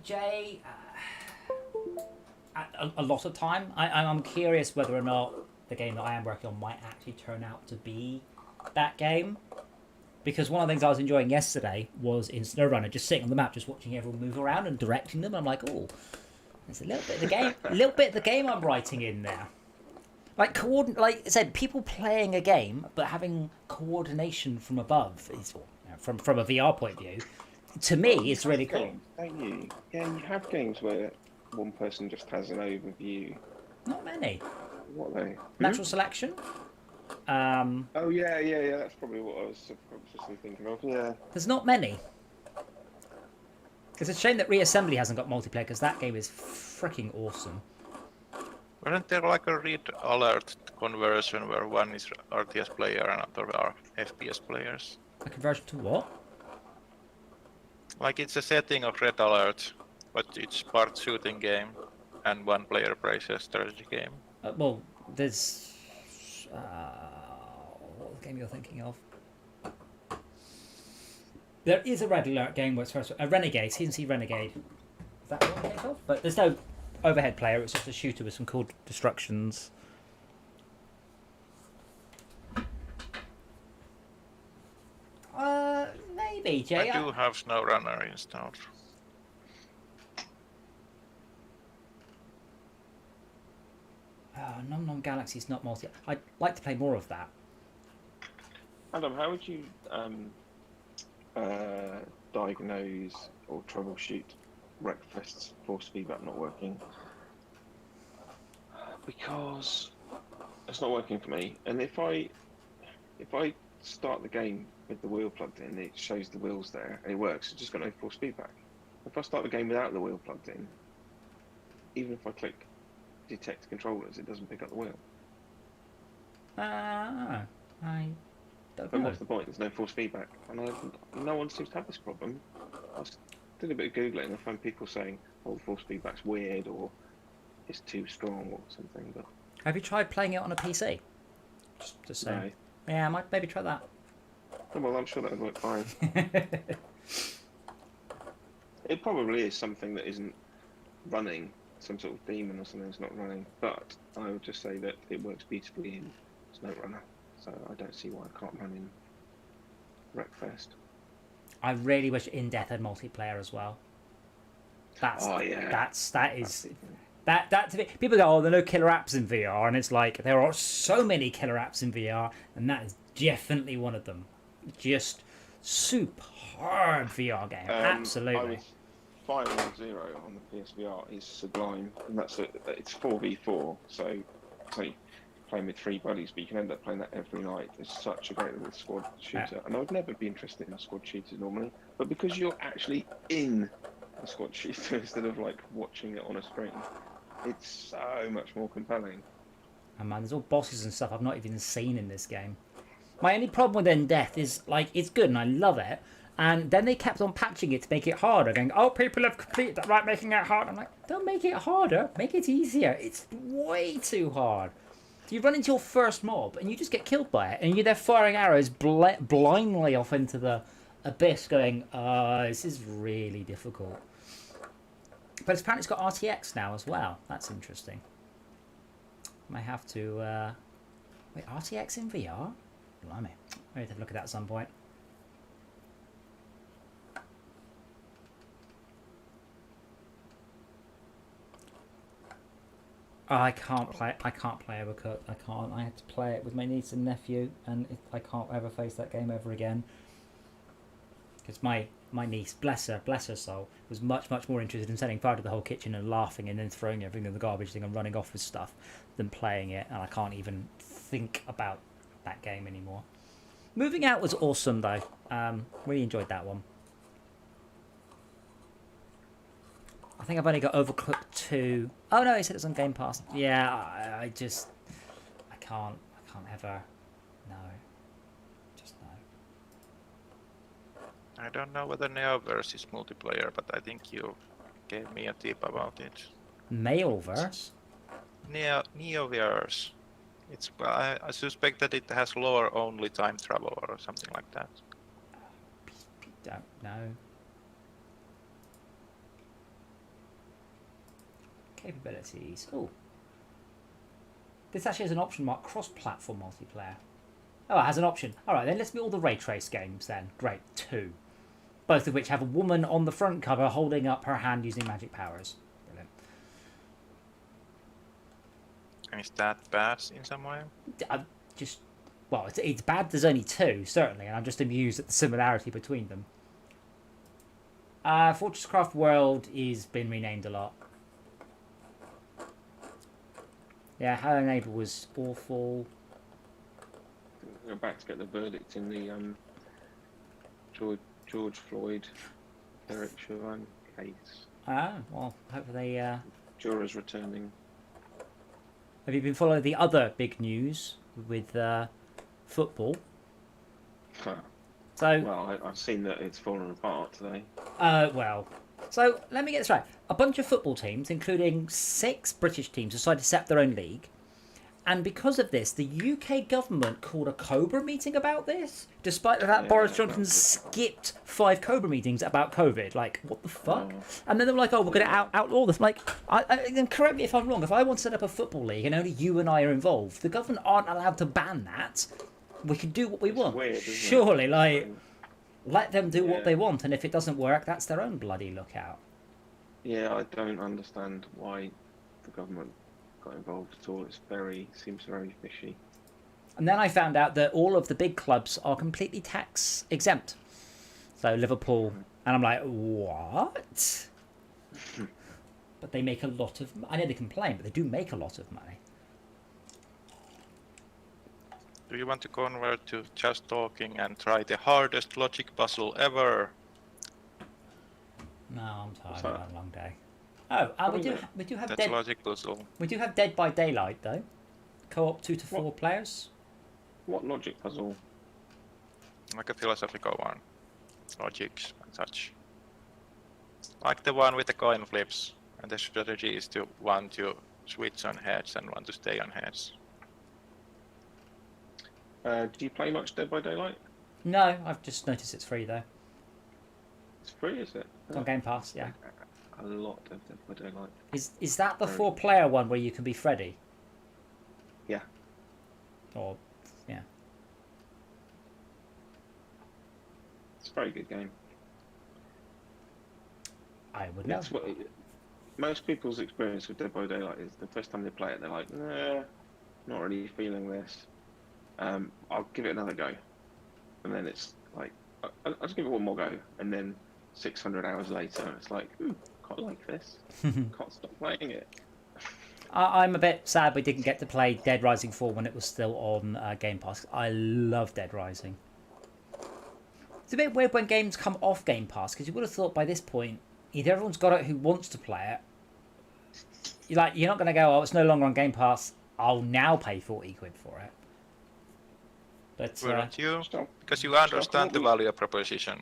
Jay, a lot of time. I'm curious whether or not the game that I am working on might actually turn out to be that game. Because one of the things I was enjoying yesterday was in SnowRunner, just sitting on the map, just watching everyone move around and directing them. I'm like, oh, there's a little bit of the game, I'm writing in there. Like like I said, people playing a game but having coordination from above is from a VR point of view. To me, it's really cool. Don't you? Yeah, you have games where one person just has an overview. Not many. What are they? Natural selection. Oh yeah. That's probably what I was subconsciously thinking of. Yeah. There's not many. It's a shame that Reassembly hasn't got multiplayer because that game is freaking awesome. Wasn't there like a read alert conversion where one is RTS player and other are FPS players? A conversion to what? Like it's a setting of red alert, but it's part shooting game and one player plays a strategy game. Well, there's... what game you're thinking of? There is a red alert game where it's first... A Renegade, CNC Renegade. Is that what I'm thinking of? But there's no overhead player, it's just a shooter with some cool destructions. Maybe, Jay. I do have SnowRunner installed. Nom Nom Galaxy's not multi. I'd like to play more of that. Adam, how would you diagnose or troubleshoot Wreckfest's force feedback not working? Because it's not working for me, and if I start the game with the wheel plugged in, it shows the wheels there and it works. It's just got no force feedback. If I start the game without the wheel plugged in, even if I click detect controllers, it doesn't pick up the wheel. I don't But know. what's the point? There's no force feedback, and no one seems to have this problem. I did a bit of googling and I found people saying, "Oh, the force feedback's weird," or "It's too strong," or something. But Have you tried playing it on a PC? Just saying. no. Yeah, I might maybe try that. Oh, well, I'm sure that would work fine. It probably is something that isn't running, some sort of daemon or something that's not running, but I would just say that it works beautifully in SnowRunner, so I don't see why I can't run in Wreckfest. I really wish In Death had multiplayer as well. That to me, people go, oh, there are no killer apps in VR, and it's like there are so many killer apps in VR, and that is definitely one of them. Just superb VR game, absolutely. Fire Zero on the PSVR is sublime, and it's 4v4, so it's only playing with 3 buddies, but you can end up playing that every night. It's such a great little squad shooter, and I would never be interested in squad shooters normally, but because you're actually in a squad shooter instead of like watching it on a screen, it's so much more compelling. And man, there's all bosses and stuff I've not even seen in this game. My only problem with In Death is, like, it's good and I love it, and then they kept on patching it to make it harder, going, oh, people have completed that, right, making it hard. I'm like, don't make it harder, make it easier. It's way too hard. You run into your first mob and you just get killed by it, and you're there firing arrows blindly off into the abyss going, this is really difficult. But apparently it's got RTX now as well. That's interesting. Might have to Wait, RTX in VR? Blimey. I need to have a look at that at some point. Oh, I can't play Overcooked. I can't. I had to play it with my niece and nephew, and I can't ever face that game ever again. Because my niece, bless her soul, was much more interested in setting fire to the whole kitchen and laughing and then throwing everything in the garbage thing and running off with stuff than playing it, and I can't even think about that game anymore. Moving Out was awesome though. Really enjoyed that one. I think I've only got Overcooked 2. Oh no, he said it's on Game Pass. Yeah, I can't ever. No. Just no. I don't know whether Neoverse is multiplayer, but I think you gave me a tip about it. Mailverse? Neoverse. It's I suspect that it has lore only time travel or something like that. Don't know. Capabilities. Oh. This actually has an option marked cross-platform multiplayer. Oh, it has an option. Alright, then let's meet all the Ray Trace games then. Great. 2. Both of which have a woman on the front cover holding up her hand using magic powers. Brilliant. And is that bad in some way? Well, it's bad there's only 2, certainly, and I'm just amused at the similarity between them. Fortress Craft World is been renamed a lot. Yeah, Hello Neighbour was awful. We're back to get the verdict in the George Floyd, Derek Chauvin case. Well, hopefully they... Jurors returning. Have you been following the other big news with football? Huh. So, Well, I've seen that it's fallen apart today. So let me get this right. A bunch of football teams, including 6 British teams, decided to set up their own league. And because of this, the UK government called a Cobra meeting about this, despite the fact Boris Johnson skipped 5 Cobra meetings about COVID. Like, what the fuck? And then they were like, oh, we're going to outlaw this. Like, and correct me if I'm wrong, if I want to set up a football league and only you and I are involved, the government aren't allowed to ban that. We can do what we want. Weird, isn't it? Surely, like... Let them do what they want, and if it doesn't work, that's their own bloody lookout. Yeah, I don't understand why the government got involved at all. Seems very fishy. And then I found out that all of the big clubs are completely tax exempt. So Liverpool, and I'm like, what? But they make a lot of... I know they complain, but they do make a lot of money. Do you want to convert to just talking and try the hardest logic puzzle ever? No, I'm tired. I've had a long day. Oh, we do have That's logic puzzle. We do have Dead by Daylight though. Co-op 2 to 4 players. What logic puzzle? Like a philosophical one. Logics and such. Like the one with the coin flips. And the strategy is to one to switch on heads and one to stay on heads. Do you play much Dead by Daylight? No, I've just noticed it's free though. It's free, is it? It's on Game Pass, yeah. A lot of Dead by Daylight. Is that the 4-player one where you can be Freddy? Yeah. Or, yeah. It's a very good game. I would know. That's what most people's experience with Dead by Daylight is. The first time they play it, they're like, nah, not really feeling this. I'll give it another go. And then it's like, I'll just give it one more go. And then 600 hours later, it's like, quite like this. Can't stop playing it. I'm a bit sad we didn't get to play Dead Rising 4 when it was still on Game Pass. I love Dead Rising. It's a bit weird when games come off Game Pass, because you would have thought by this point, either everyone's got it who wants to play it. You're not going to go, oh, it's no longer on Game Pass, I'll now pay 40 quid for it. But, weren't you? Because you understand the value proposition.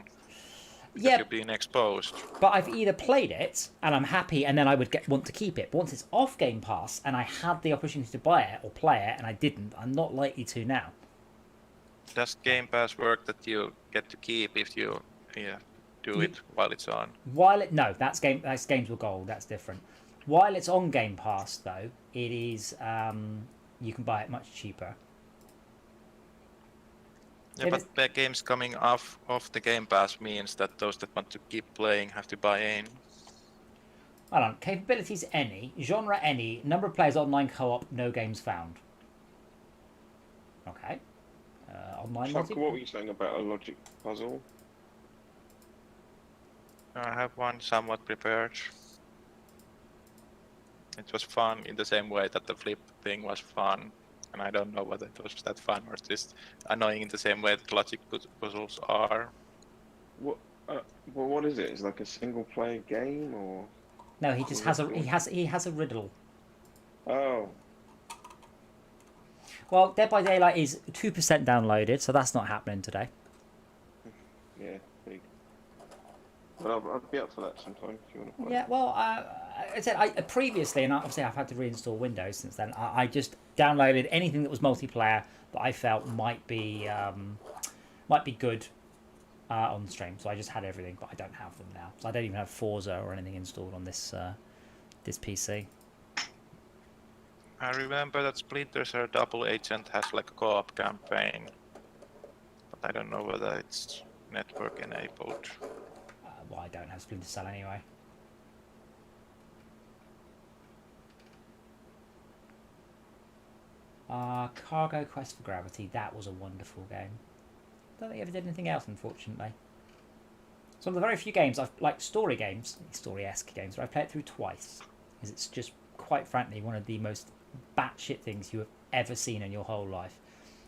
Yeah, you've been exposed. But I've either played it and I'm happy, and then I would want to keep it. But once it's off Game Pass and I had the opportunity to buy it or play it and I didn't, I'm not likely to now. Does Game Pass work that you get to keep if you do it while it's on? No, that's Games with Gold. That's different. While it's on Game Pass, though, it is you can buy it much cheaper. Yeah, It but is- the games coming off the Game Pass means that those that want to keep playing have to buy in. Hold on. Capabilities any, genre any, number of players online co-op, no games found. Okay. Online Chuck, what were multi. you saying about a logic puzzle? I have one somewhat prepared. It was fun in the same way that the flip thing was fun. And I don't know whether it was that fun or just annoying in the same way that logic puzzles are. What? Well, what is it? Is it like a single player game or? No, he just has a he has a riddle. Oh, Well, Dead by Daylight is 2% downloaded, so that's not happening today. yeah, big. But I'll be up for that sometime if you want to play. Yeah, well, I said previously, and obviously I've had to reinstall Windows since then. I just downloaded anything that was multiplayer that I felt might be good on stream. So I just had everything, but I don't have them now. So I don't even have Forza or anything installed on this this PC. I remember that Splinter Cell Double Agent has like a co-op campaign, but I don't know whether it's network enabled. Well, I don't have Splinter Cell anyway. Cargo Quest for Gravity. That was a wonderful game. Don't think I ever did anything else, unfortunately. It's one of the very few games I've like story-esque games, where I've played it through twice. Because it's just, quite frankly, one of the most batshit things you have ever seen in your whole life.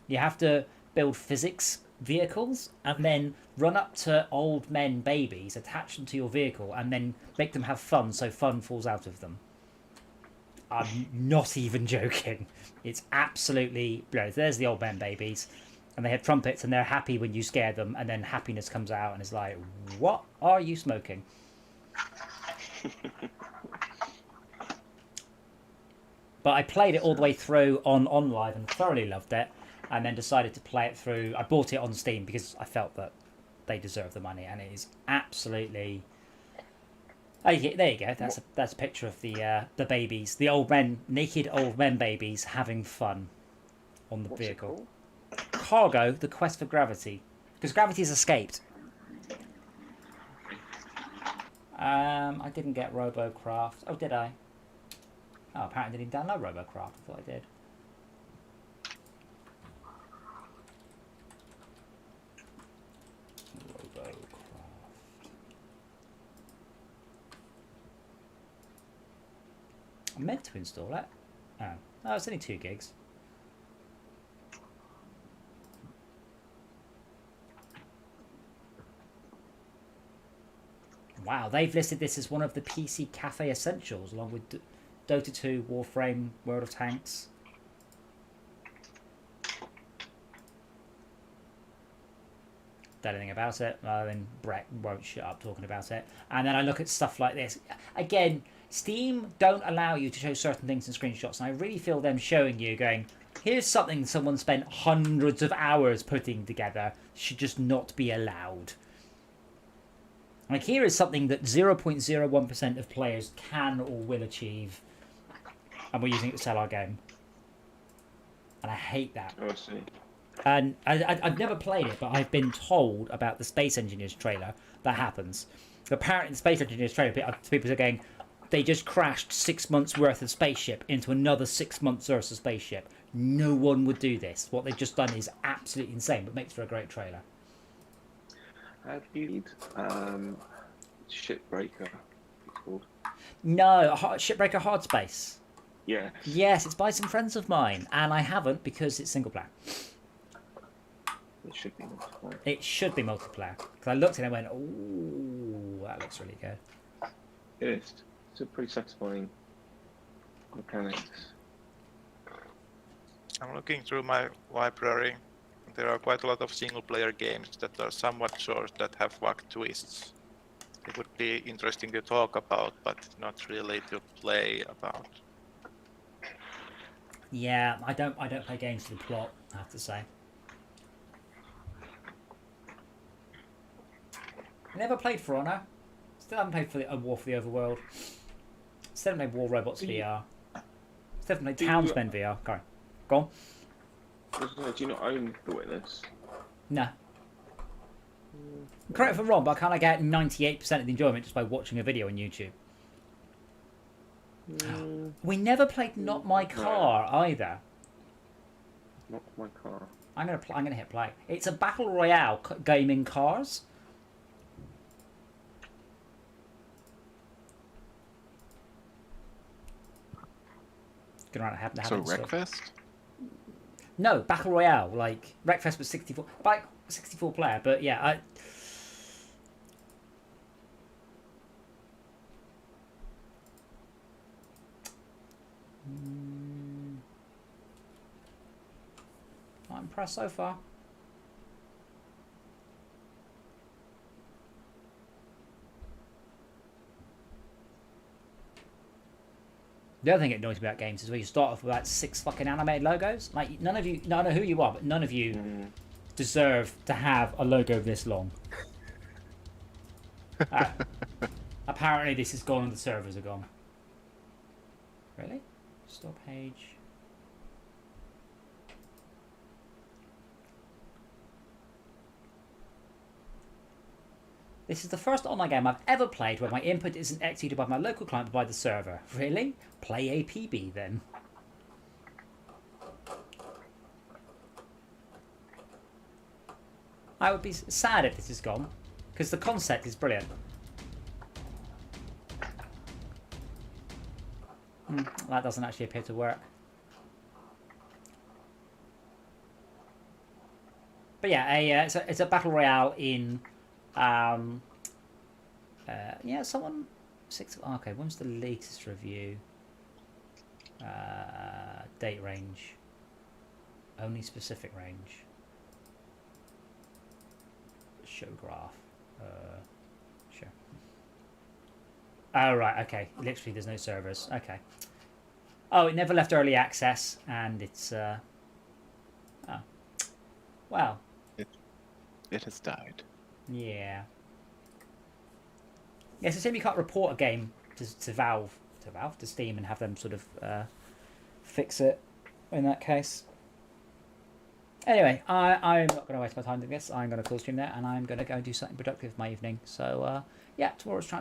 You have to build physics vehicles and then run up to old men babies, attach them to your vehicle, and then make them have fun so fun falls out of them. I'm not even joking. It's absolutely... there's the old men babies, and they have trumpets, and they're happy when you scare them, and then happiness comes out and is like, what are you smoking? But I played it all the way through on live and thoroughly loved it, and then decided to play it through. I bought it on Steam because I felt that they deserve the money, and it is absolutely... there you go. That's a picture of the babies, the naked old men babies having fun on the what's it vehicle. called? Cargo, the quest for gravity, because gravity's escaped. I didn't get Robocraft. Oh, did I? Oh, apparently I didn't download Robocraft. I thought I did. Robocraft. I meant to install it. Oh, no, it's only 2 gigs. Wow, they've listed this as one of the PC Cafe Essentials, along with Dota 2, Warframe, World of Tanks. Don't know anything about it, other than Brett won't shut up talking about it. And then I look at stuff like this. Again, Steam don't allow you to show certain things in screenshots, and I really feel them showing you, going, here's something someone spent hundreds of hours putting together, should just not be allowed. Like, here is something that 0.01% of players can or will achieve, and we're using it to sell our game. And I hate that. Oh, I see. And I've never played it, but I've been told about the Space Engineers trailer that happens. Apparently, the Space Engineers trailer, people are going, they just crashed 6 months' worth of spaceship into another 6 months' worth of spaceship. No one would do this. What they've just done is absolutely insane, but makes for a great trailer. Adlead, Shipbreaker, it's called. No, Shipbreaker Hard Space. Yeah. Yes, it's by some friends of mine, and I haven't because it's single player. It should be multiplayer. It should be multiplayer. Because I looked at it and went, ooh, that looks really good. It is. It's a pretty satisfying mechanics. I'm looking through my library. There are quite a lot of single-player games that are somewhat short that have bug twists. It would be interesting to talk about, but not really to play about. Yeah, I don't play games for the plot, I have to say. I never played For Honor. Still haven't played for a War for the Overworld. Still haven't played War Robots VR. Still haven't played Townsmen VR. Go on. Do you not own The Witness? No. Correct if I'm wrong, but I kind of get 98% of the enjoyment just by watching a video on YouTube. We never played Not My Car either. Not my car. I'm gonna hit play. It's a battle royale game in cars. Gonna have to have So it installed. Wreckfest? No, battle royale. Like Wreckfest was 64, like 64 player. But yeah, Not impressed so far. The other thing that annoys me about games is where you start off with about 6 fucking animated logos. Like none of you, I don't know who you are, but none of you deserve to have a logo this long. Apparently, this is gone and the servers are gone. Really? Stop page. This is the first online game I've ever played where my input isn't executed by my local client but by the server. Really? Play APB then. I would be sad if this is gone, because the concept is brilliant. That doesn't actually appear to work. But yeah, it's a battle royale in... yeah, someone... okay, when's the latest review? Date range. Only specific range. Show graph. Sure. Oh, right, okay. Literally, there's no servers. Okay. Oh, it never left early access, and it's... oh. Wow. It has died. Yeah. Yeah, it's a shame you can't report a game to Valve, to Steam, and have them sort of fix it in that case. Anyway, I'm not going to waste my time doing this. I'm going to call stream there, and I'm going to go and do something productive with my evening. So, yeah, tomorrow's